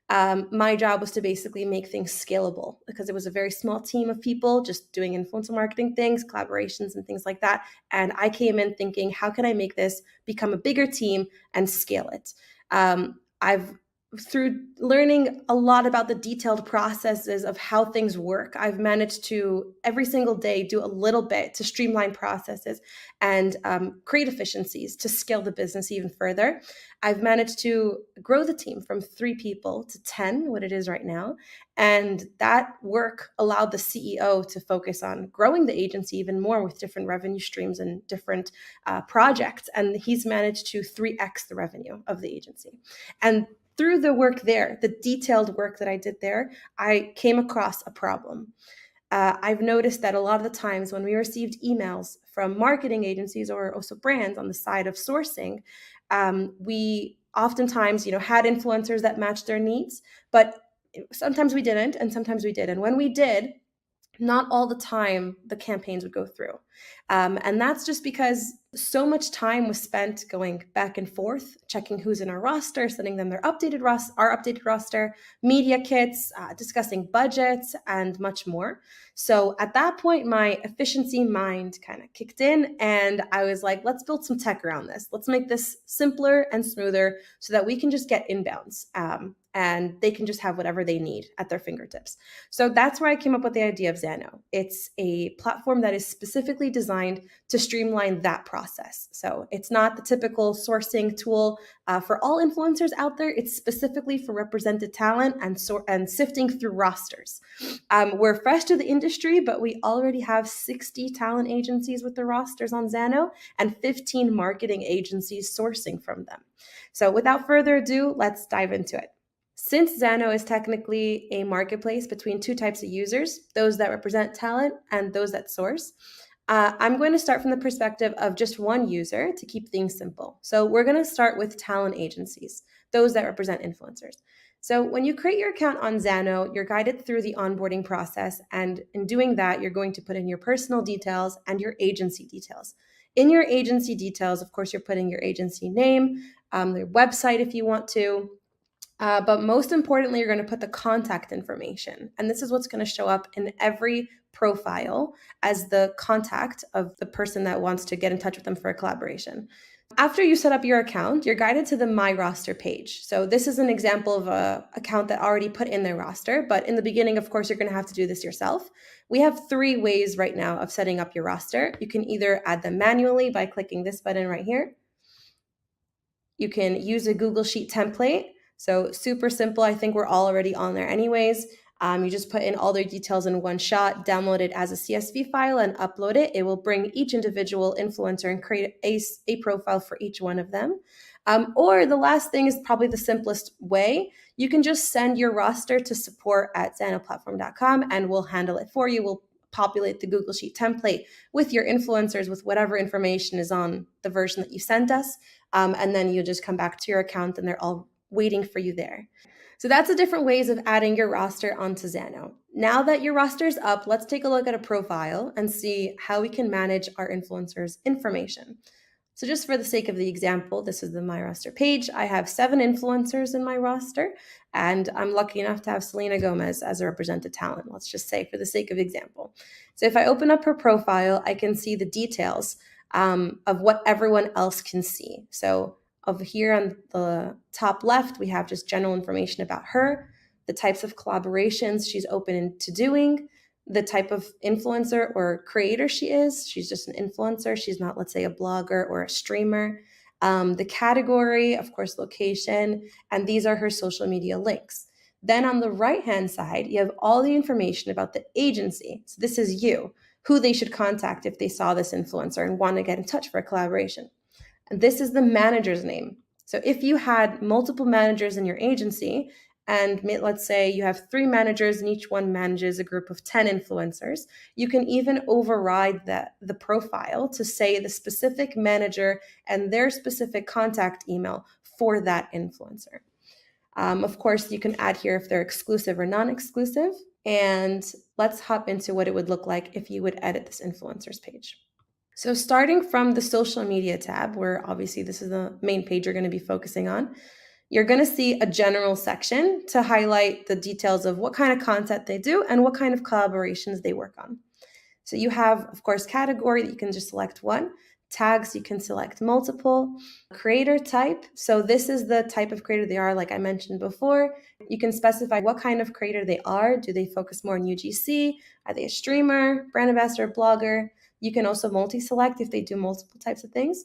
Speaker 4: My job was to basically make things scalable because it was a very small team of people just doing influencer marketing things, collaborations and things like that. And I came in thinking, how can I make this become a bigger team and scale it? I've through learning a lot about the detailed processes of how things work, I've managed to every single day do a little bit to streamline processes and create efficiencies to scale the business even further. I've managed to grow the team from 3 people to 10, what it is right now. And that work allowed the CEO to focus on growing the agency even more with different revenue streams and different projects. And he's managed to 3x the revenue of the agency. And through the work there, the detailed work that I did there, I came across a problem. I've noticed that a lot of the times when we received emails from marketing agencies or also brands on the side of sourcing, we oftentimes, had influencers that matched their needs, but sometimes we didn't, and sometimes we did. And when we did, not all the time the campaigns would go through. And that's just because so much time was spent going back and forth, checking who's in our roster, sending them our updated roster, media kits, discussing budgets, and much more. So at that point, my efficiency mind kind of kicked in, and I was like, let's build some tech around this. Let's make this simpler and smoother so that we can just get inbounds. And they can just have whatever they need at their fingertips. So that's where I came up with the idea of Zano. It's a platform that is specifically designed to streamline that process. process. So it's not the typical sourcing tool for all influencers out there. It's specifically for represented talent and sifting through rosters. We're fresh to the industry, but we already have 60 talent agencies with their rosters on Zano and 15 marketing agencies sourcing from them. So without further ado, let's dive into it. Since Zano is technically a marketplace between two types of users, those that represent talent and those that source, I'm going to start from the perspective of just one user to keep things simple. So we're going to start with talent agencies, those that represent influencers. So when you create your account on Zano, you're guided through the onboarding process. And in doing that, you're going to put in your personal details and your agency details. In your agency details, of course, you're putting your agency name, their website if you want to. But most importantly, you're going to put the contact information. And this is what's going to show up in every profile as the contact of the person that wants to get in touch with them for a collaboration. After you set up your account, you're guided to the My Roster page. So this is an example of an account that already put in their roster. But in the beginning, of course, you're going to have to do this yourself. We have 3 ways right now of setting up your roster. You can either add them manually by clicking this button right here. You can use a Google Sheet template. So super simple. I think we're all already on there anyways. You just put in all their details in one shot, download it as a CSV file and upload it. It will bring each individual influencer and create a profile for each one of them. Or the last thing is probably the simplest way. You can just send your roster to support@zanoplatform.com and we'll handle it for you. We'll populate the Google Sheet template with your influencers with whatever information is on the version that you sent us. And then you just come back to your account and they're all waiting for you there. So that's the different ways of adding your roster onto Zano. Now that your roster is up, let's take a look at a profile and see how we can manage our influencers' information. So just for the sake of the example, this is the My Roster page. I have 7 influencers in my roster, and I'm lucky enough to have Selena Gomez as a represented talent, let's just say for the sake of example. So if I open up her profile, I can see the details of what everyone else can see. So over here on the top left, we have just general information about her, the types of collaborations she's open to doing, the type of influencer or creator she is. She's just an influencer. She's not, let's say, a blogger or a streamer. The category, of course, location, and these are her social media links. Then on the right-hand side, you have all the information about the agency. So this is you, who they should contact if they saw this influencer and want to get in touch for a collaboration. And this is the manager's name. So if you had multiple managers in your agency, and let's say you have 3 managers and each one manages a group of 10 influencers, you can even override the profile to say the specific manager and their specific contact email for that influencer. Of course, you can add here if they're exclusive or non-exclusive. And let's hop into what it would look like if you would edit this influencers page. So starting from the social media tab, where obviously this is the main page you're going to be focusing on, you're going to see a general section to highlight the details of what kind of content they do and what kind of collaborations they work on. So you have, of course, category that you can just select one. Tags, you can select multiple. Creator type, so this is the type of creator they are, like I mentioned before. You can specify what kind of creator they are. Do they focus more on UGC? Are they a streamer, brand ambassador, blogger? You can also multi-select if they do multiple types of things.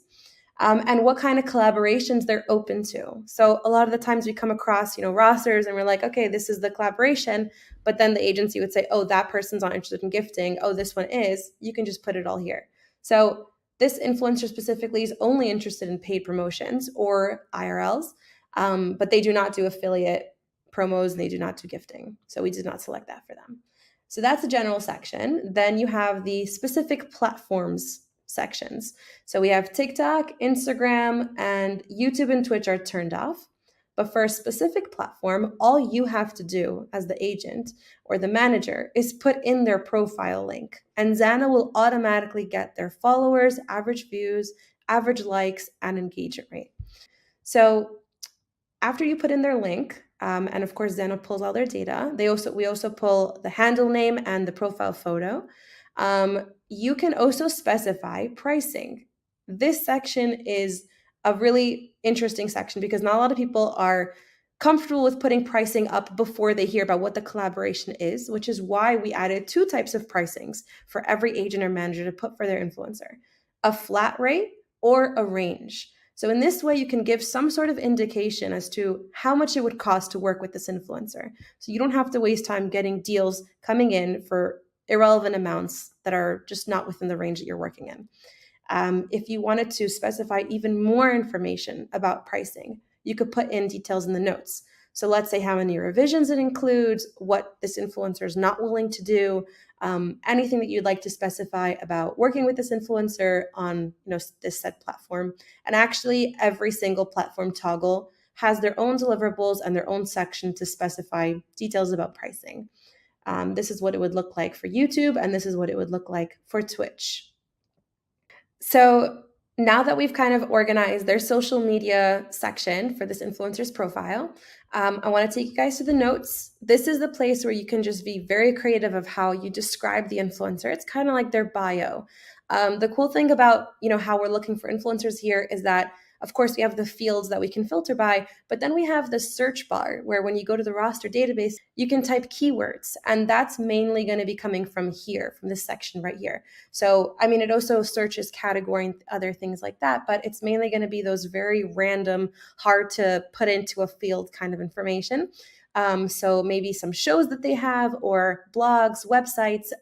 Speaker 4: And what kind of collaborations they're open to. So a lot of the times we come across, rosters and we're like, okay, this is the collaboration, but then the agency would say, oh, that person's not interested in gifting. Oh, this one is. You can just put it all here. So this influencer specifically is only interested in paid promotions or IRLs, but they do not do affiliate promos and they do not do gifting. So we did not select that for them. So that's the general section. Then you have the specific platforms sections. So we have TikTok, Instagram, and YouTube and Twitch are turned off. But for a specific platform, all you have to do as the agent or the manager is put in their profile link. And Zana will automatically get their followers, average views, average likes, and engagement rate. So after you put in their link, and of course, Zana pulls all their data. We also pull the handle name and the profile photo. You can also specify pricing. This section is a really interesting section because not a lot of people are comfortable with putting pricing up before they hear about what the collaboration is, which is why we added 2 types of pricings for every agent or manager to put for their influencer. A flat rate, or a range. So in this way, you can give some sort of indication as to how much it would cost to work with this influencer. So you don't have to waste time getting deals coming in for irrelevant amounts that are just not within the range that you're working in. If you wanted to specify even more information about pricing, you could put in details in the notes. So let's say how many revisions it includes, what this influencer is not willing to do, anything that you'd like to specify about working with this influencer on this said platform. And actually, every single platform toggle has their own deliverables and their own section to specify details about pricing. This is what it would look like for YouTube, and this is what it would look like for Twitch. So now that we've kind of organized their social media section for this influencer's profile, I want to take you guys to the notes. This is the place where you can just be very creative of how you describe the influencer. It's kind of like their bio. The cool thing about how we're looking for influencers here is that, of course, we have the fields that we can filter by, but then we have the search bar where when you go to the roster database, you can type keywords, and that's mainly going to be coming from here, from this section right here. So, I mean, it also searches category and other things like that, but it's mainly going to be those very random, hard to put into a field kind of information. So maybe some shows that they have, or blogs, websites,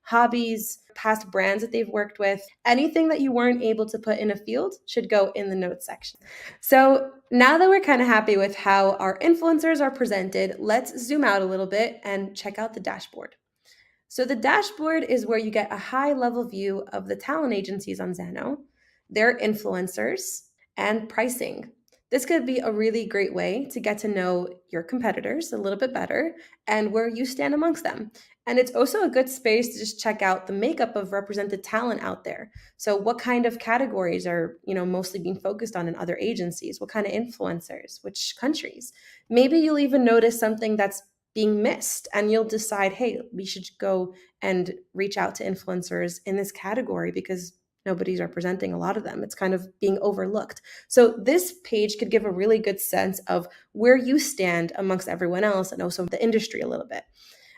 Speaker 4: hobbies, past brands that they've worked with. Anything that you weren't able to put in a field should go in the notes section. So now that we're kind of happy with how our influencers are presented, let's zoom out a little bit and check out the dashboard. So the dashboard is where you get a high-level view of the talent agencies on Zano, their influencers, and pricing. This could be a really great way to get to know your competitors a little bit better and where you stand amongst them. And it's also a good space to just check out the makeup of represented talent out there. So what kind of categories are, mostly being focused on in other agencies? What kind of influencers? Which countries? Maybe you'll even notice something that's being missed, and you'll decide, hey, we should go and reach out to influencers in this category because nobody's representing a lot of them. It's kind of being overlooked. So this page could give a really good sense of where you stand amongst everyone else, and also the industry a little bit.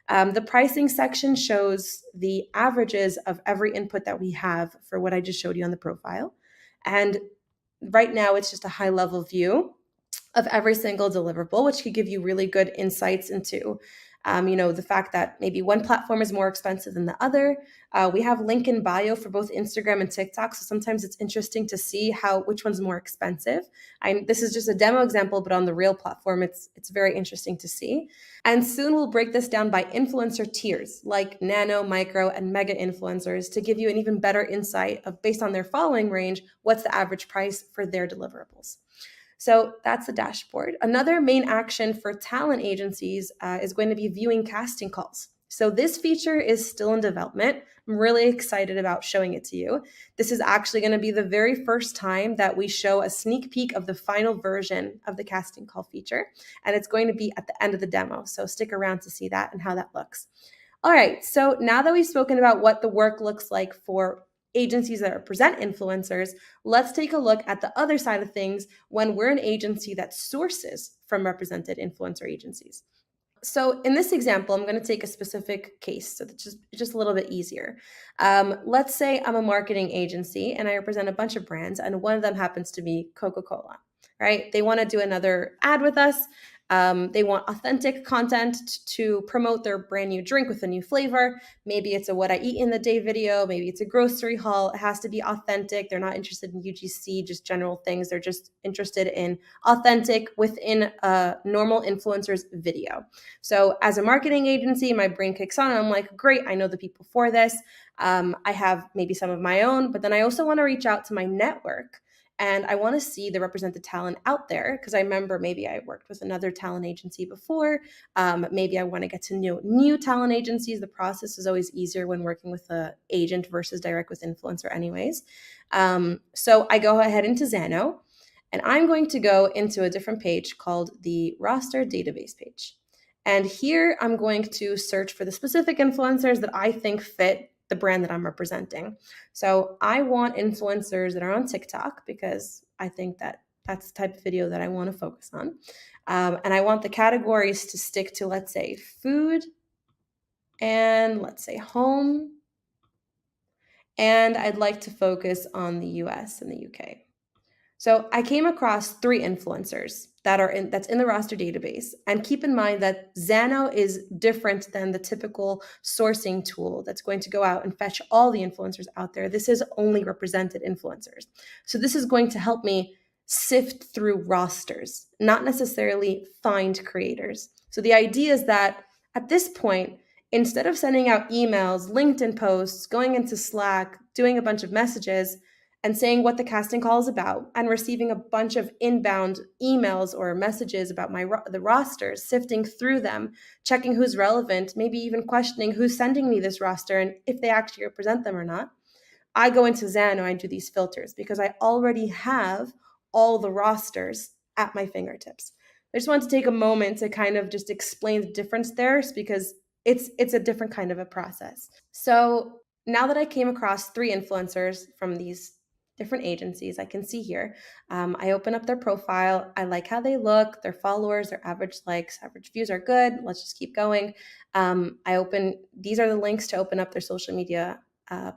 Speaker 4: The pricing section shows the averages of every input that we have for what I just showed you on the profile. And right now it's just a high level view of every single deliverable, which could give you really good insights into, the fact that maybe one platform is more expensive than the other. We have link in bio for both Instagram and TikTok, so sometimes it's interesting to see which one's more expensive. This is just a demo example, but on the real platform, it's very interesting to see. And soon we'll break this down by influencer tiers, like nano, micro, and mega influencers, to give you an even better insight of, based on their following range, what's the average price for their deliverables. So that's the dashboard. Another main action for talent agencies is going to be viewing casting calls. So this feature is still in development. I'm really excited about showing it to you. This is actually going to be the very first time that we show a sneak peek of the final version of the casting call feature, and it's going to be at the end of the demo. So stick around to see that and how that looks. All right, so now that we've spoken about what the work looks like for agencies that represent influencers, let's take a look at the other side of things when we're an agency that sources from represented influencer agencies. So in this example, I'm going to take a specific case so that's just a little bit easier. Let's say I'm a marketing agency and I represent a bunch of brands, and one of them happens to be Coca-Cola, right? They want to do another ad with us. They want authentic content to promote their brand new drink with a new flavor. Maybe it's a what I eat in the day video. Maybe it's a grocery haul. It has to be authentic. They're not interested in UGC, just general things. They're just interested in authentic within a normal influencer's video. So as a marketing agency, my brain kicks on and I'm like, great, I know the people for this. I have maybe some of my own, but then I also want to reach out to my network. And I want to see the represented talent out there, because I remember maybe I worked with another talent agency before. Maybe I want to get to know new talent agencies. The process is always easier when working with an agent versus direct with influencer anyways. So I go ahead into Zano, and I'm going to go into a different page called the roster database page. And here I'm going to search for the specific influencers that I think fit the brand that I'm representing. So I want influencers that are on TikTok, because I think that that's the type of video that I want to focus on. And I want the categories to stick to, let's say, food, and let's say home, and I'd like to focus on the US and the UK. So I came across 3 influencers that's in the roster database. And keep in mind that Zano is different than the typical sourcing tool that's going to go out and fetch all the influencers out there. This is only represented influencers. So this is going to help me sift through rosters, not necessarily find creators. So the idea is that at this point, instead of sending out emails, LinkedIn posts, going into Slack, doing a bunch of messages, and saying what the casting call is about, and receiving a bunch of inbound emails or messages about the rosters, sifting through them, checking who's relevant, maybe even questioning who's sending me this roster and if they actually represent them or not. I go into Zano and do these filters because I already have all the rosters at my fingertips. I just want to take a moment to kind of just explain the difference there because it's a different kind of a process. So now that I came across 3 influencers from these different agencies, I can see here, I open up their profile. I like how they look, their followers, their average likes, average views are good. Let's just keep going. These are the links to open up their social media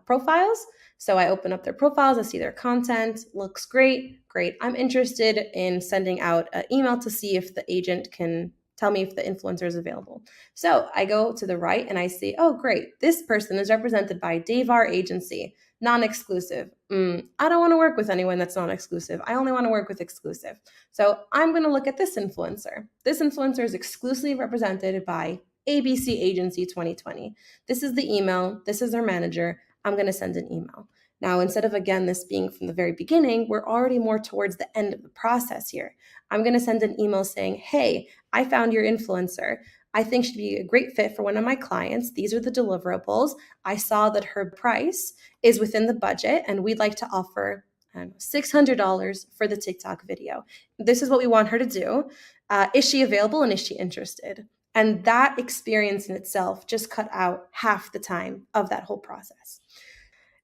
Speaker 4: profiles. So I open up their profiles, I see their content, looks great. I'm interested in sending out an email to see if the agent can tell me if the influencer is available. So I go to the right and I see, oh, great. This person is represented by Dave R Agency, non-exclusive. I don't want to work with anyone that's non-exclusive. I only want to work with exclusive. So I'm going to look at this influencer. This influencer is exclusively represented by ABC Agency 2020. This is the email. This is their manager. I'm going to send an email. Now, instead of, again, this being from the very beginning, we're already more towards the end of the process here. I'm going to send an email saying, hey, I found your influencer. I think she'd be a great fit for one of my clients. These are the deliverables. I saw that her price is within the budget, and we'd like to offer $600 for the TikTok video. This is what we want her to do. Is she available and is she interested? And that experience in itself just cut out half the time of that whole process.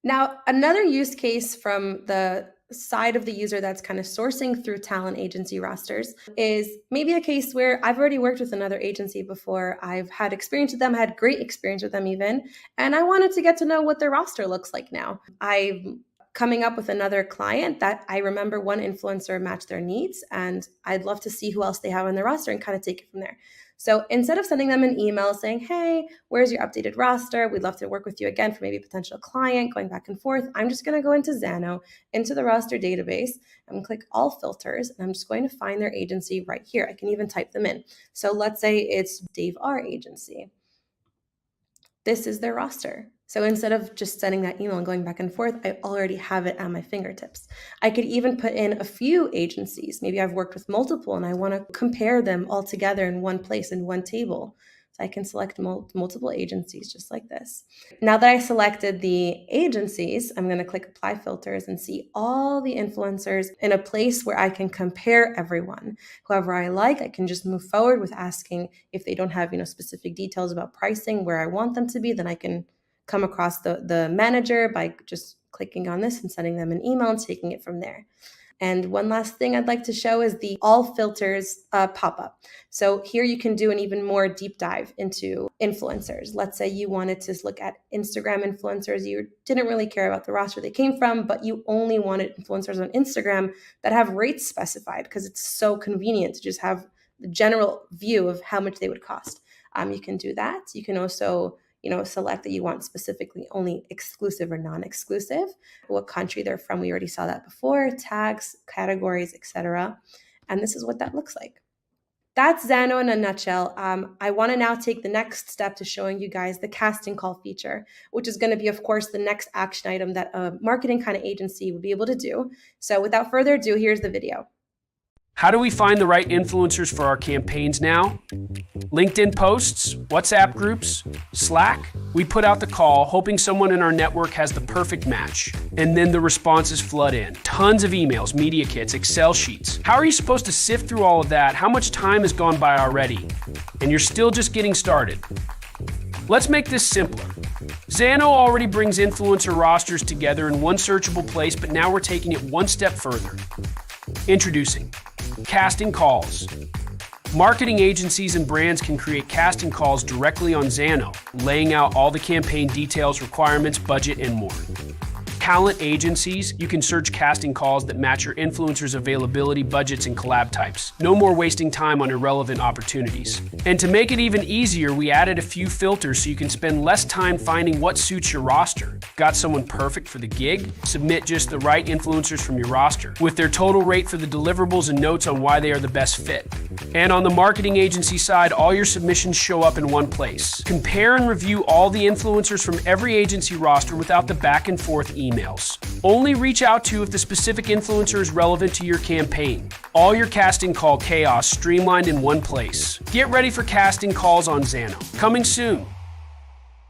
Speaker 4: Now, another use case from the side of the user that's kind of sourcing through talent agency rosters is maybe a case where I've already worked with another agency before. I've had experience with them, had great experience with them even, and I wanted to get to know what their roster looks like now. I'm coming up with another client that I remember one influencer matched their needs, and I'd love to see who else they have on their roster and kind of take it from there. So instead of sending them an email saying, hey, where's your updated roster? We'd love to work with you again for maybe a potential client, going back and forth. I'm just going to go into Zano, into the roster database, and click all filters. And I'm just going to find their agency right here. I can even type them in. So let's say it's Dave R Agency. This is their roster. So instead of just sending that email and going back and forth, I already have it at my fingertips. I could even put in a few agencies. Maybe I've worked with multiple and I want to compare them all together in one place, in one table. So I can select multiple agencies just like this. Now that I selected the agencies, I'm going to click apply filters and see all the influencers in a place where I can compare everyone. Whoever I like, I can just move forward with asking if they don't have, specific details about pricing where I want them to be, then I can come across the manager by just clicking on this and sending them an email and taking it from there. And one last thing I'd like to show is the all filters pop-up. So here you can do an even more deep dive into influencers. Let's say you wanted to look at Instagram influencers. You didn't really care about the roster they came from, but you only wanted influencers on Instagram that have rates specified because it's so convenient to just have the general view of how much they would cost. You can do that. You can also select that you want specifically only exclusive or non-exclusive, what country they're from. We already saw that before, tags, categories, etc. And this is what that looks like. That's Zano in a nutshell. I want to now take the next step to showing you guys the casting call feature, which is going to be, of course, the next action item that a marketing kind of agency would be able to do. So without further ado, here's the video.
Speaker 5: How do we find the right influencers for our campaigns now? LinkedIn posts, WhatsApp groups, Slack? We put out the call, hoping someone in our network has the perfect match. And then the responses flood in. Tons of emails, media kits, Excel sheets. How are you supposed to sift through all of that? How much time has gone by already? And you're still just getting started. Let's make this simpler. Zano already brings influencer rosters together in one searchable place, but now we're taking it one step further. Introducing casting calls. Marketing agencies and brands can create casting calls directly on Zano, laying out all the campaign details, requirements, budget, and more. talent agencies, you can search casting calls that match your influencers' availability, budgets, and collab types. No more wasting time on irrelevant opportunities. And to make it even easier, we added a few filters so you can spend less time finding what suits your roster. Got someone perfect for the gig? Submit just the right influencers from your roster, with their total rate for the deliverables and notes on why they are the best fit. And on the marketing agency side, all your submissions show up in one place. Compare and review all the influencers from every agency roster without the back and forth emails. Only reach out to if the specific influencer is relevant to your campaign. All your casting call chaos streamlined in one place. Get ready for casting calls on Xano. Coming soon.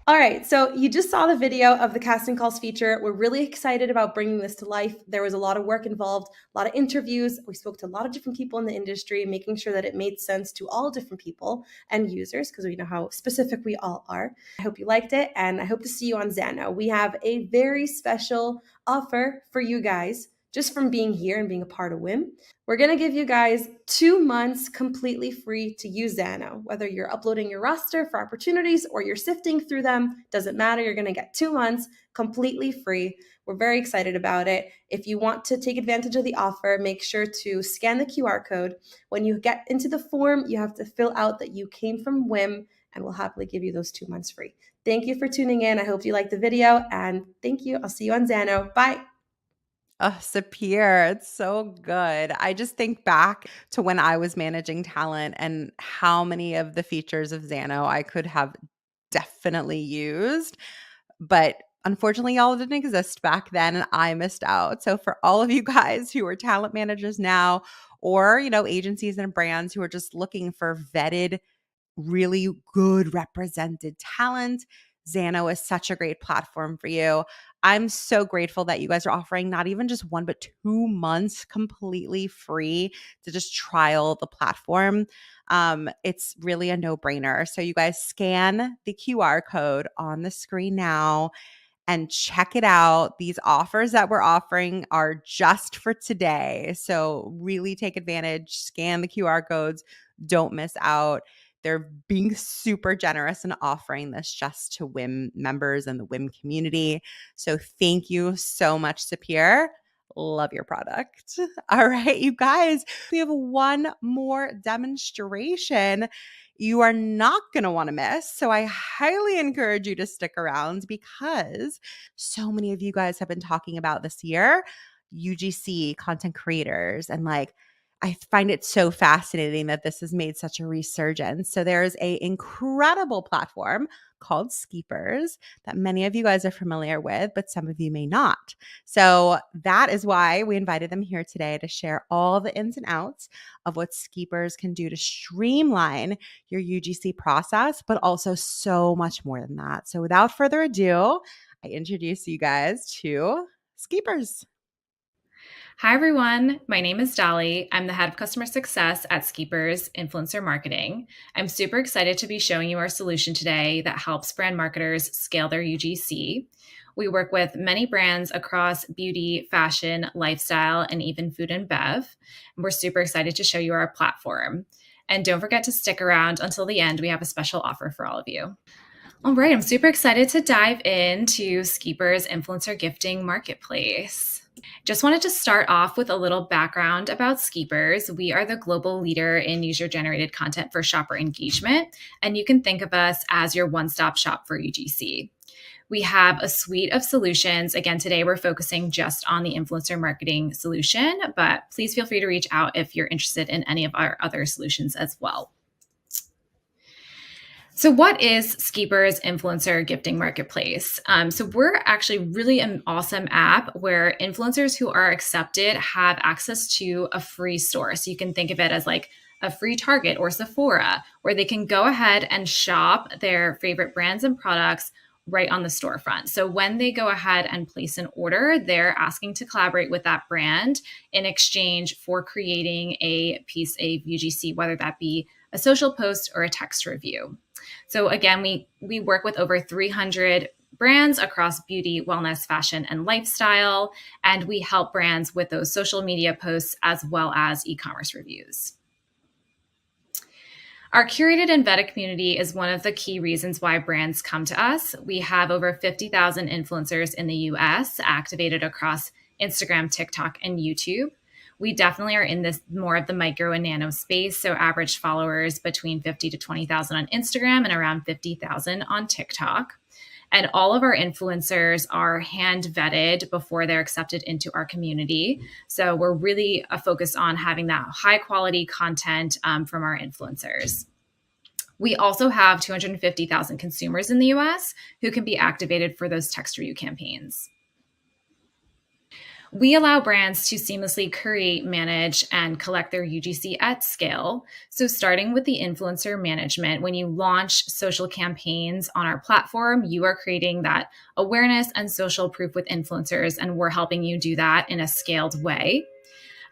Speaker 4: All right, so you just saw the video of the casting calls feature. We're really excited about bringing this to life. There was a lot of work involved, a lot of interviews. We spoke to a lot of different people in the industry, making sure that it made sense to all different people and users, because we know how specific we all are. I hope you liked it, and I hope to see you on Xano. We have a very special offer for you guys just from being here and being a part of WIIM. We're going to give you guys 2 months completely free to use Xano. Whether you're uploading your roster for opportunities or you're sifting through them, doesn't matter. You're going to get 2 months completely free. We're very excited about it. If you want to take advantage of the offer, make sure to scan the QR code. When you get into the form, you have to fill out that you came from WIIM, and we'll happily give you those 2 months free. Thank you for tuning in. I hope you liked the video, and thank you. I'll see you on Xano. Bye.
Speaker 1: Oh, Sapir, it's so good. I just think back to when I was managing talent and how many of the features of Xano I could have definitely used. But unfortunately, y'all didn't exist back then and I missed out. So for all of you guys who are talent managers now, or, agencies and brands who are just looking for vetted, really good represented talent, Xano is such a great platform for you. I'm so grateful that you guys are offering not even just 1, but 2 months completely free to just trial the platform. It's really a no-brainer. So you guys scan the QR code on the screen now and check it out. These offers that we're offering are just for today. So really take advantage, scan the QR codes, don't miss out. They're being super generous and offering this just to WIIM members and the WIIM community. So thank you so much, Sapir. Love your product. All right, you guys, we have one more demonstration you are not going to want to miss. So I highly encourage you to stick around because so many of you guys have been talking about this year, UGC content creators, and I find it so fascinating that this has made such a resurgence. So there's an incredible platform called Skeepers that many of you guys are familiar with, but some of you may not. So that is why we invited them here today to share all the ins and outs of what Skeepers can do to streamline your UGC process, but also so much more than that. So without further ado, I introduce you guys to Skeepers.
Speaker 6: Hi, everyone. My name is Dolly. I'm the head of customer success at Skeepers Influencer Marketing. I'm super excited to be showing you our solution today that helps brand marketers scale their UGC. We work with many brands across beauty, fashion, lifestyle, and even food and bev. And we're super excited to show you our platform. And don't forget to stick around until the end. We have a special offer for all of you. All right, I'm super excited to dive into Skeepers Influencer Gifting Marketplace. Just wanted to start off with a little background about Skeepers. We are the global leader in user-generated content for shopper engagement, and you can think of us as your one-stop shop for UGC. We have a suite of solutions. Again, today we're focusing just on the influencer marketing solution, but please feel free to reach out if you're interested in any of our other solutions as well. So what is Skeepers Influencer Gifting Marketplace? So we're actually really an awesome app where influencers who are accepted have access to a free store. So you can think of it as like a free Target or Sephora, where they can go ahead and shop their favorite brands and products right on the storefront. So when they go ahead and place an order, they're asking to collaborate with that brand in exchange for creating a piece of UGC, whether that be a social post or a text review. So again, we work with over 300 brands across beauty, wellness, fashion, and lifestyle, and we help brands with those social media posts as well as e-commerce reviews. Our curated and vetted community is one of the key reasons why brands come to us. We have over 50,000 influencers in the US activated across Instagram, TikTok, and YouTube. We definitely are in this more of the micro and nano space. So average followers between 50 to 20,000 on Instagram and around 50,000 on TikTok. And all of our influencers are hand vetted before they're accepted into our community. So we're really focused on having that high quality content from our influencers. We also have 250,000 consumers in the US who can be activated for those text review campaigns. We allow brands to seamlessly create, manage, and collect their UGC at scale. So starting with the influencer management, when you launch social campaigns on our platform, you are creating that awareness and social proof with influencers, and we're helping you do that in a scaled way.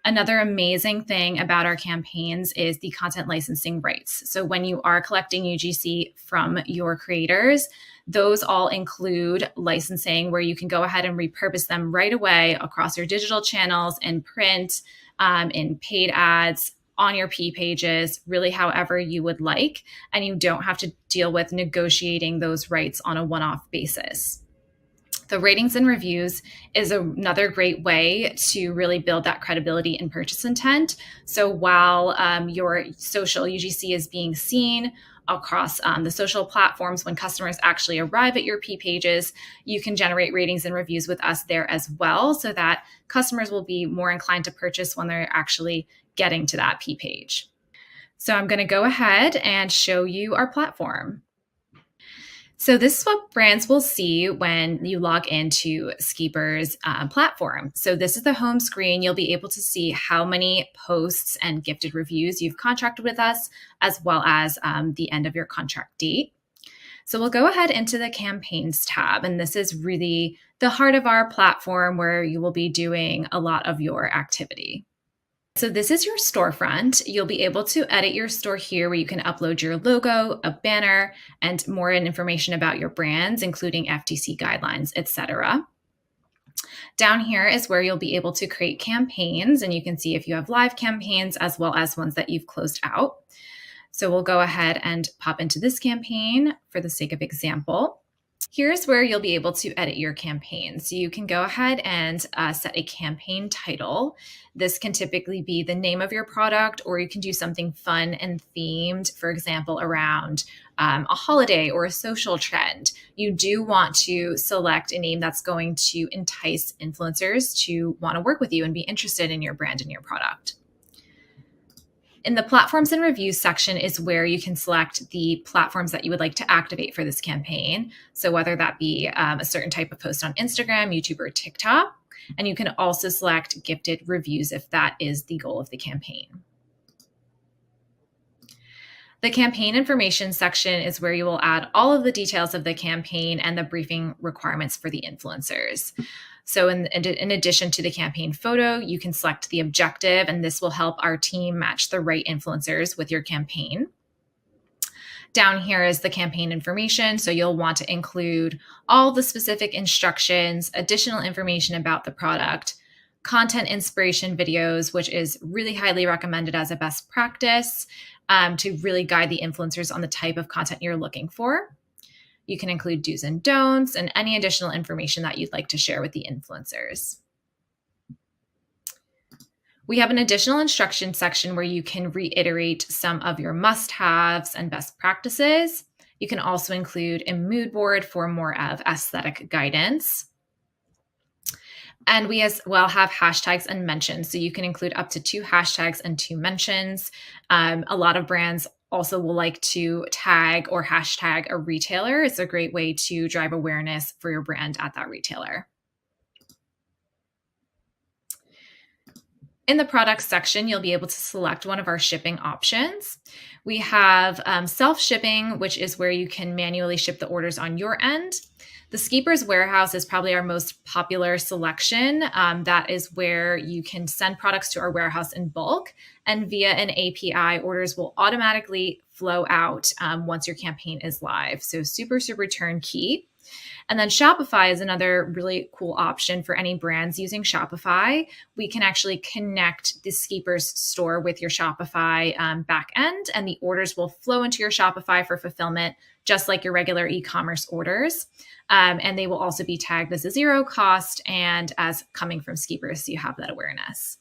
Speaker 6: Another amazing thing about our campaigns is the content licensing rights. So when you are collecting UGC from your creators, those all include licensing where you can go ahead and repurpose them right away across your digital channels, in print, in paid ads, on your P pages, really however you would like. And you don't have to deal with negotiating those rights on a one-off basis. The ratings and reviews is another great way to really build that credibility and purchase intent. So while your social UGC is being seen across the social platforms, when customers actually arrive at your P pages, you can generate ratings and reviews with us there as well, so that customers will be more inclined to purchase when they're actually getting to that P page. So I'm going to go ahead and show you our platform. So this is what brands will see when you log into Skeeper's platform. So this is the home screen. You'll be able to see how many posts and gifted reviews you've contracted with us, as well as the end of your contract date. So we'll go ahead into the campaigns tab, and this is really the heart of our platform where you will be doing a lot of your activity. So this is your storefront. You'll be able to edit your store here where you can upload your logo, a banner, and more information about your brands, including FTC guidelines, etc. Down here is where you'll be able to create campaigns, and you can see if you have live campaigns as well as ones that you've closed out. So we'll go ahead and pop into this campaign for the sake of example. Here's where you'll be able to edit your campaign. So you can go ahead and set a campaign title. This can typically be the name of your product, or you can do something fun and themed, for example, around a holiday or a social trend. You do want to select a name that's going to entice influencers to want to work with you and be interested in your brand and your product. In the platforms and reviews section is where you can select the platforms that you would like to activate for this campaign. So whether that be a certain type of post on Instagram, YouTube, or TikTok. And you can also select gifted reviews if that is the goal of the campaign. The campaign information section is where you will add all of the details of the campaign and the briefing requirements for the influencers. So in addition to the campaign photo, you can select the objective, and this will help our team match the right influencers with your campaign. Down here is the campaign information. So you'll want to include all the specific instructions, additional information about the product, content inspiration videos, which is really highly recommended as a best practice to really guide the influencers on the type of content you're looking for. You can include do's and don'ts and any additional information that you'd like to share with the influencers. We have an additional instruction section where you can reiterate some of your must-haves and best practices. You can also include a mood board for more of aesthetic guidance. And we as well have hashtags and mentions. So you can include up to 2 hashtags and 2 mentions. A lot of brands also will like to tag or hashtag a retailer. It's a great way to drive awareness for your brand at that retailer. In the products section, you'll be able to select one of our shipping options. We have self-shipping, which is where you can manually ship the orders on your end. The Skeeper's Warehouse is probably our most popular selection. That is where you can send products to our warehouse in bulk, and via an API, orders will automatically flow out once your campaign is live. So super, super turnkey. And then Shopify is another really cool option for any brands using Shopify. We can actually connect the Skeepers store with your Shopify back end, and the orders will flow into your Shopify for fulfillment, just like your regular e-commerce orders. And they will also be tagged as a zero cost and as coming from Skeepers, so you have that awareness.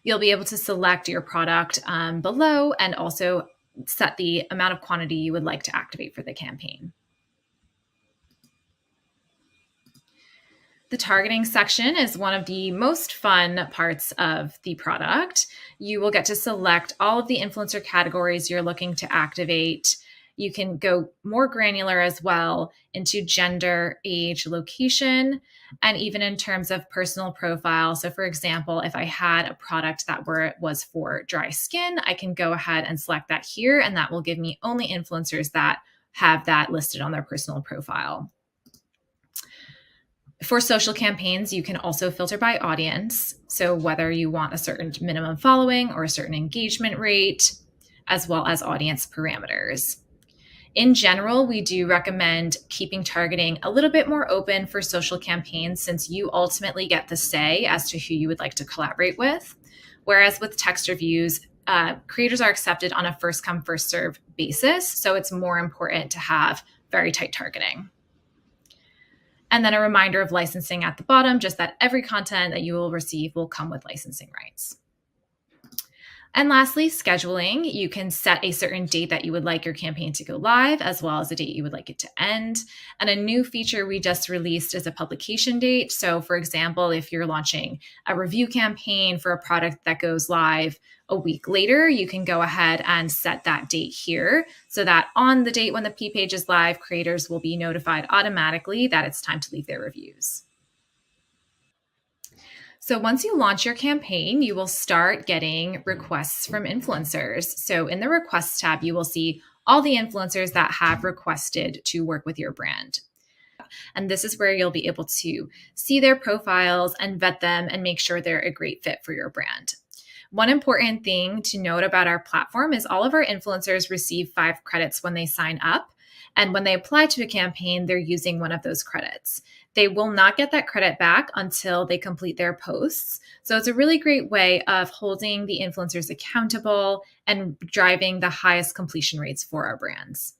Speaker 6: You'll be able to select your product below and also set the amount of quantity you would like to activate for the campaign. The targeting section is one of the most fun parts of the product. You will get to select all of the influencer categories you're looking to activate. You can go more granular as well into gender, age, location, and even in terms of personal profile. So for example, if I had a product that was for dry skin, I can go ahead and select that here, and that will give me only influencers that have that listed on their personal profile. For social campaigns, you can also filter by audience. So whether you want a certain minimum following or a certain engagement rate, as well as audience parameters. In general, we do recommend keeping targeting a little bit more open for social campaigns, since you ultimately get the say as to who you would like to collaborate with. Whereas with text reviews, creators are accepted on a first come, first serve basis. So it's more important to have very tight targeting. And then a reminder of licensing at the bottom, just that every content that you will receive will come with licensing rights. And lastly, scheduling. You can set a certain date that you would like your campaign to go live, as well as a date you would like it to end. And a new feature we just released is a publication date. So for example, if you're launching a review campaign for a product that goes live a week later, you can go ahead and set that date here so that on the date when the P page is live, creators will be notified automatically that it's time to leave their reviews. So once you launch your campaign, you will start getting requests from influencers. So in the requests tab, you will see all the influencers that have requested to work with your brand. And this is where you'll be able to see their profiles and vet them and make sure they're a great fit for your brand. One important thing to note about our platform is all of our influencers receive 5 credits when they sign up. And when they apply to a campaign, they're using one of those credits. They will not get that credit back until they complete their posts. So it's a really great way of holding the influencers accountable and driving the highest completion rates for our brands.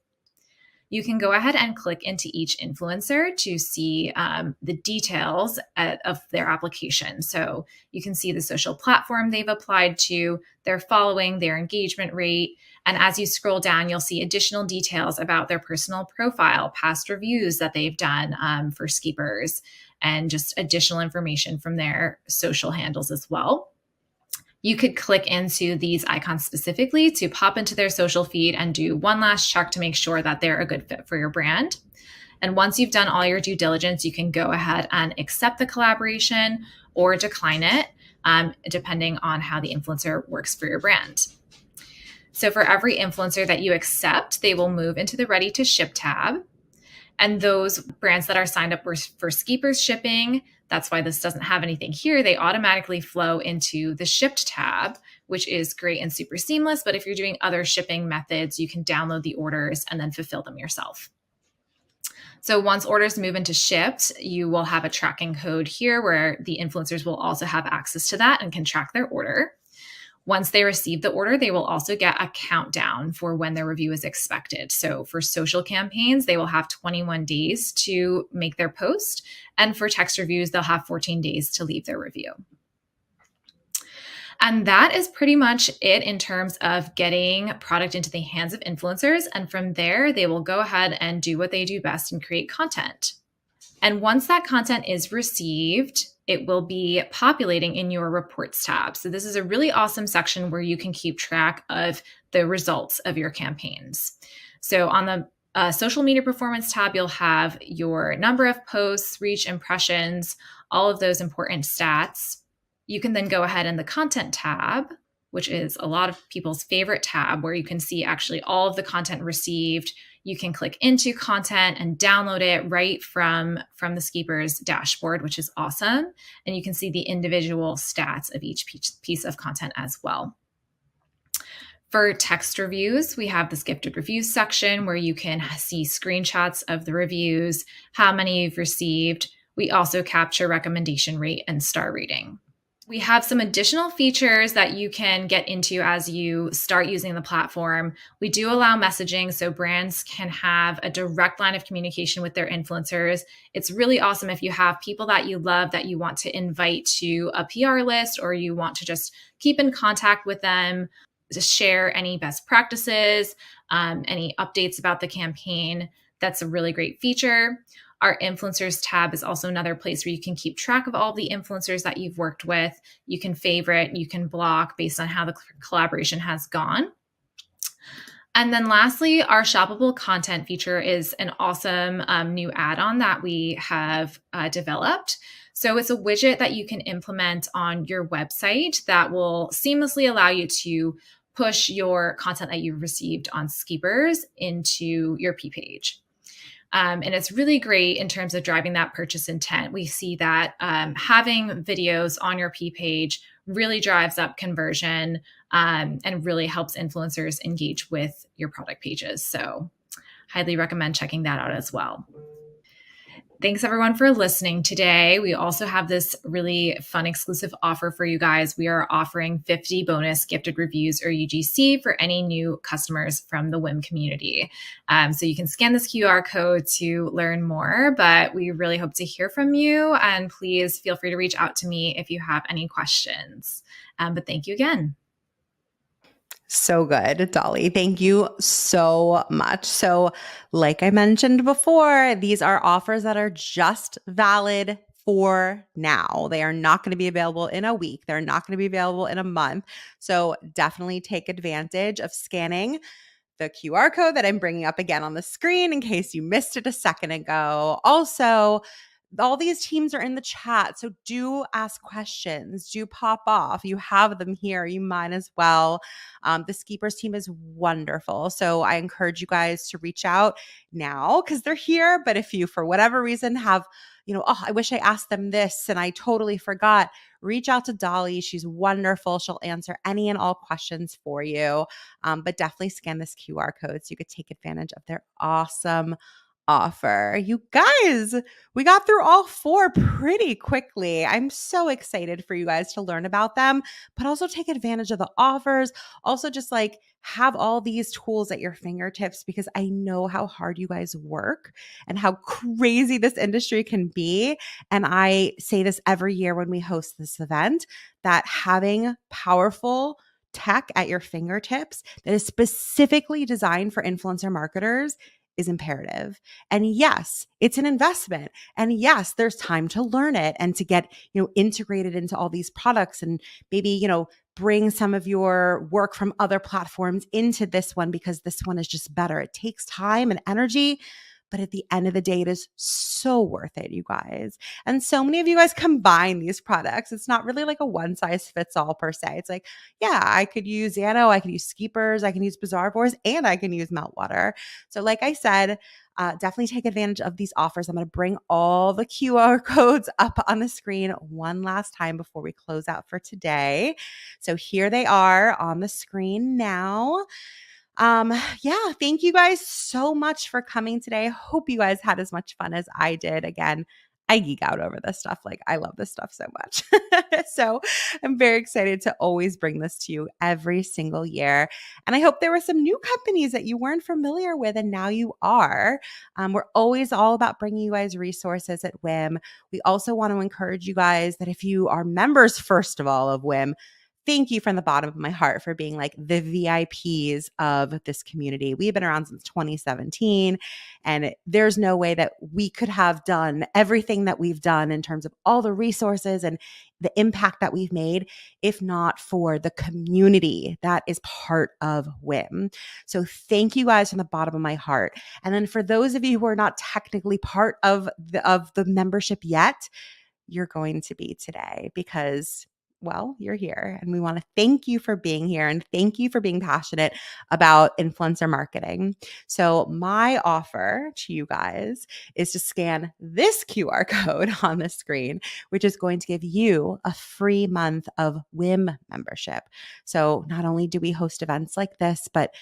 Speaker 6: You can go ahead and click into each influencer to see the details of their application. So you can see the social platform they've applied to, their following, their engagement rate. And as you scroll down, you'll see additional details about their personal profile, past reviews that they've done for Skeepers, and just additional information from their social handles as well. You could click into these icons specifically to pop into their social feed and do one last check to make sure that they're a good fit for your brand. And once you've done all your due diligence, you can go ahead and accept the collaboration or decline it, depending on how the influencer works for your brand. So for every influencer that you accept, they will move into the Ready to Ship tab. And those brands that are signed up for Skeepers shipping, that's why this doesn't have anything here, they automatically flow into the Shipped tab, which is great and super seamless. But if you're doing other shipping methods, you can download the orders and then fulfill them yourself. So once orders move into Shipped, you will have a tracking code here where the influencers will also have access to that and can track their order. Once they receive the order, they will also get a countdown for when their review is expected. So for social campaigns, they will have 21 days to make their post. And for text reviews, they'll have 14 days to leave their review. And that is pretty much it in terms of getting product into the hands of influencers. And from there, they will go ahead and do what they do best and create content. And once that content is received, it will be populating in your reports tab. So this is a really awesome section where you can keep track of the results of your campaigns. So on the social media performance tab, you'll have your number of posts, reach, impressions, all of those important stats. You can then go ahead in the content tab, which is a lot of people's favorite tab, where you can see actually all of the content received. You can click into content and download it right from the Skeepers dashboard, which is awesome. And you can see the individual stats of each piece of content as well. For text reviews, we have this gifted reviews section where you can see screenshots of the reviews, how many you've received. We also capture recommendation rate and star rating. We have some additional features that you can get into as you start using the platform. We do allow messaging so brands can have a direct line of communication with their influencers. It's really awesome if you have people that you love that you want to invite to a PR list, or you want to just keep in contact with them, to share any best practices, any updates about the campaign. That's a really great feature. Our influencers tab is also another place where you can keep track of all the influencers that you've worked with. You can favorite, you can block based on how the collaboration has gone. And then lastly, our shoppable content feature is an awesome new add-on that we have developed. So it's a widget that you can implement on your website that will seamlessly allow you to push your content that you've received on Skeepers into your P page. And it's really great in terms of driving that purchase intent. We see that having videos on your P page really drives up conversion and really helps influencers engage with your product pages. So highly recommend checking that out as well. Thanks everyone for listening today. We also have this really fun exclusive offer for you guys. We are offering 50 bonus gifted reviews or UGC for any new customers from the WIIM community. So you can scan this QR code to learn more, but we really hope to hear from you, and please feel free to reach out to me if you have any questions. But thank you again.
Speaker 1: So good, Dolly. Thank you so much. So, like I mentioned before, these are offers that are just valid for now. They are not going to be available in a week. They're not going to be available in a month. So, definitely take advantage of scanning the QR code that I'm bringing up again on the screen in case you missed it a second ago. Also, all these teams are in the chat, so do ask questions, do pop off. You have them here, you might as well. The Skeepers team is wonderful, so I encourage you guys to reach out now because they're here. But if you, for whatever reason, have, oh, I wish I asked them this and I totally forgot, reach out to Dolly. She's wonderful. She'll answer any and all questions for you. But definitely scan this QR code so you could take advantage of their awesome offer. You guys, we got through all 4 pretty quickly. I'm so excited for you guys to learn about them, but also take advantage of the offers. Also, just like have all these tools at your fingertips because I know how hard you guys work and how crazy this industry can be. And I say this every year when we host this event, that having powerful tech at your fingertips that is specifically designed for influencer marketers is imperative. And yes, it's an investment. And yes, there's time to learn it and to get, integrated into all these products and maybe, bring some of your work from other platforms into this one because this one is just better. It takes time and energy, but at the end of the day, it is so worth it, you guys. And so many of you guys combine these products. It's not really like a one size fits all per se. It's like, yeah, I could use Xano, I could use Skeepers, I can use Bazaar Voice, and I can use Meltwater. So like I said, definitely take advantage of these offers. I'm going to bring all the QR codes up on the screen one last time before we close out for today. So here they are on the screen now. Thank you guys so much for coming today. I hope you guys had as much fun as I did. Again, I geek out over this stuff. Like, I love this stuff so much. So I'm very excited to always bring this to you every single year. And I hope there were some new companies that you weren't familiar with and now you are. We're always all about bringing you guys resources at WIIM. We also want to encourage you guys that if you are members, first of all, of WIIM, thank you from the bottom of my heart for being like the VIPs of this community. We've been around since 2017, and there's no way that we could have done everything that we've done in terms of all the resources and the impact that we've made if not for the community that is part of WIIM. So thank you guys from the bottom of my heart. And then for those of you who are not technically part of the membership yet, you're going to be today because well, you're here. And we want to thank you for being here and thank you for being passionate about influencer marketing. So my offer to you guys is to scan this QR code on the screen, which is going to give you a free month of WIIM membership. So not only do we host events like this, but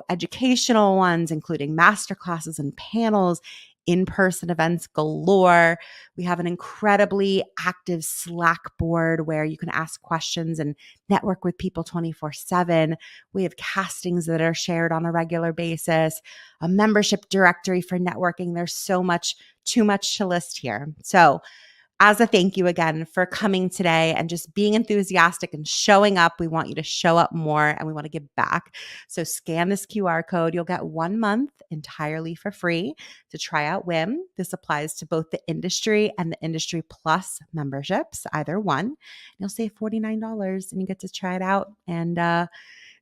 Speaker 1: educational ones, including masterclasses and panels, in-person events galore. We have an incredibly active Slack board where you can ask questions and network with people 24/7. We have castings that are shared on a regular basis, a membership directory for networking. There's so much, too much to list here. So as a thank you again for coming today and just being enthusiastic and showing up, we want you to show up more and we want to give back. So scan this QR code. You'll get 1 month entirely for free to try out WIIM. This applies to both the industry and the industry plus memberships, either one. You'll save $49 and you get to try it out and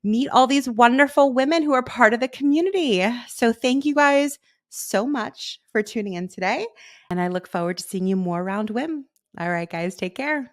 Speaker 1: meet all these wonderful women who are part of the community. So thank you guys so much for tuning in today. And I look forward to seeing you more around WIIM. All right, guys, take care.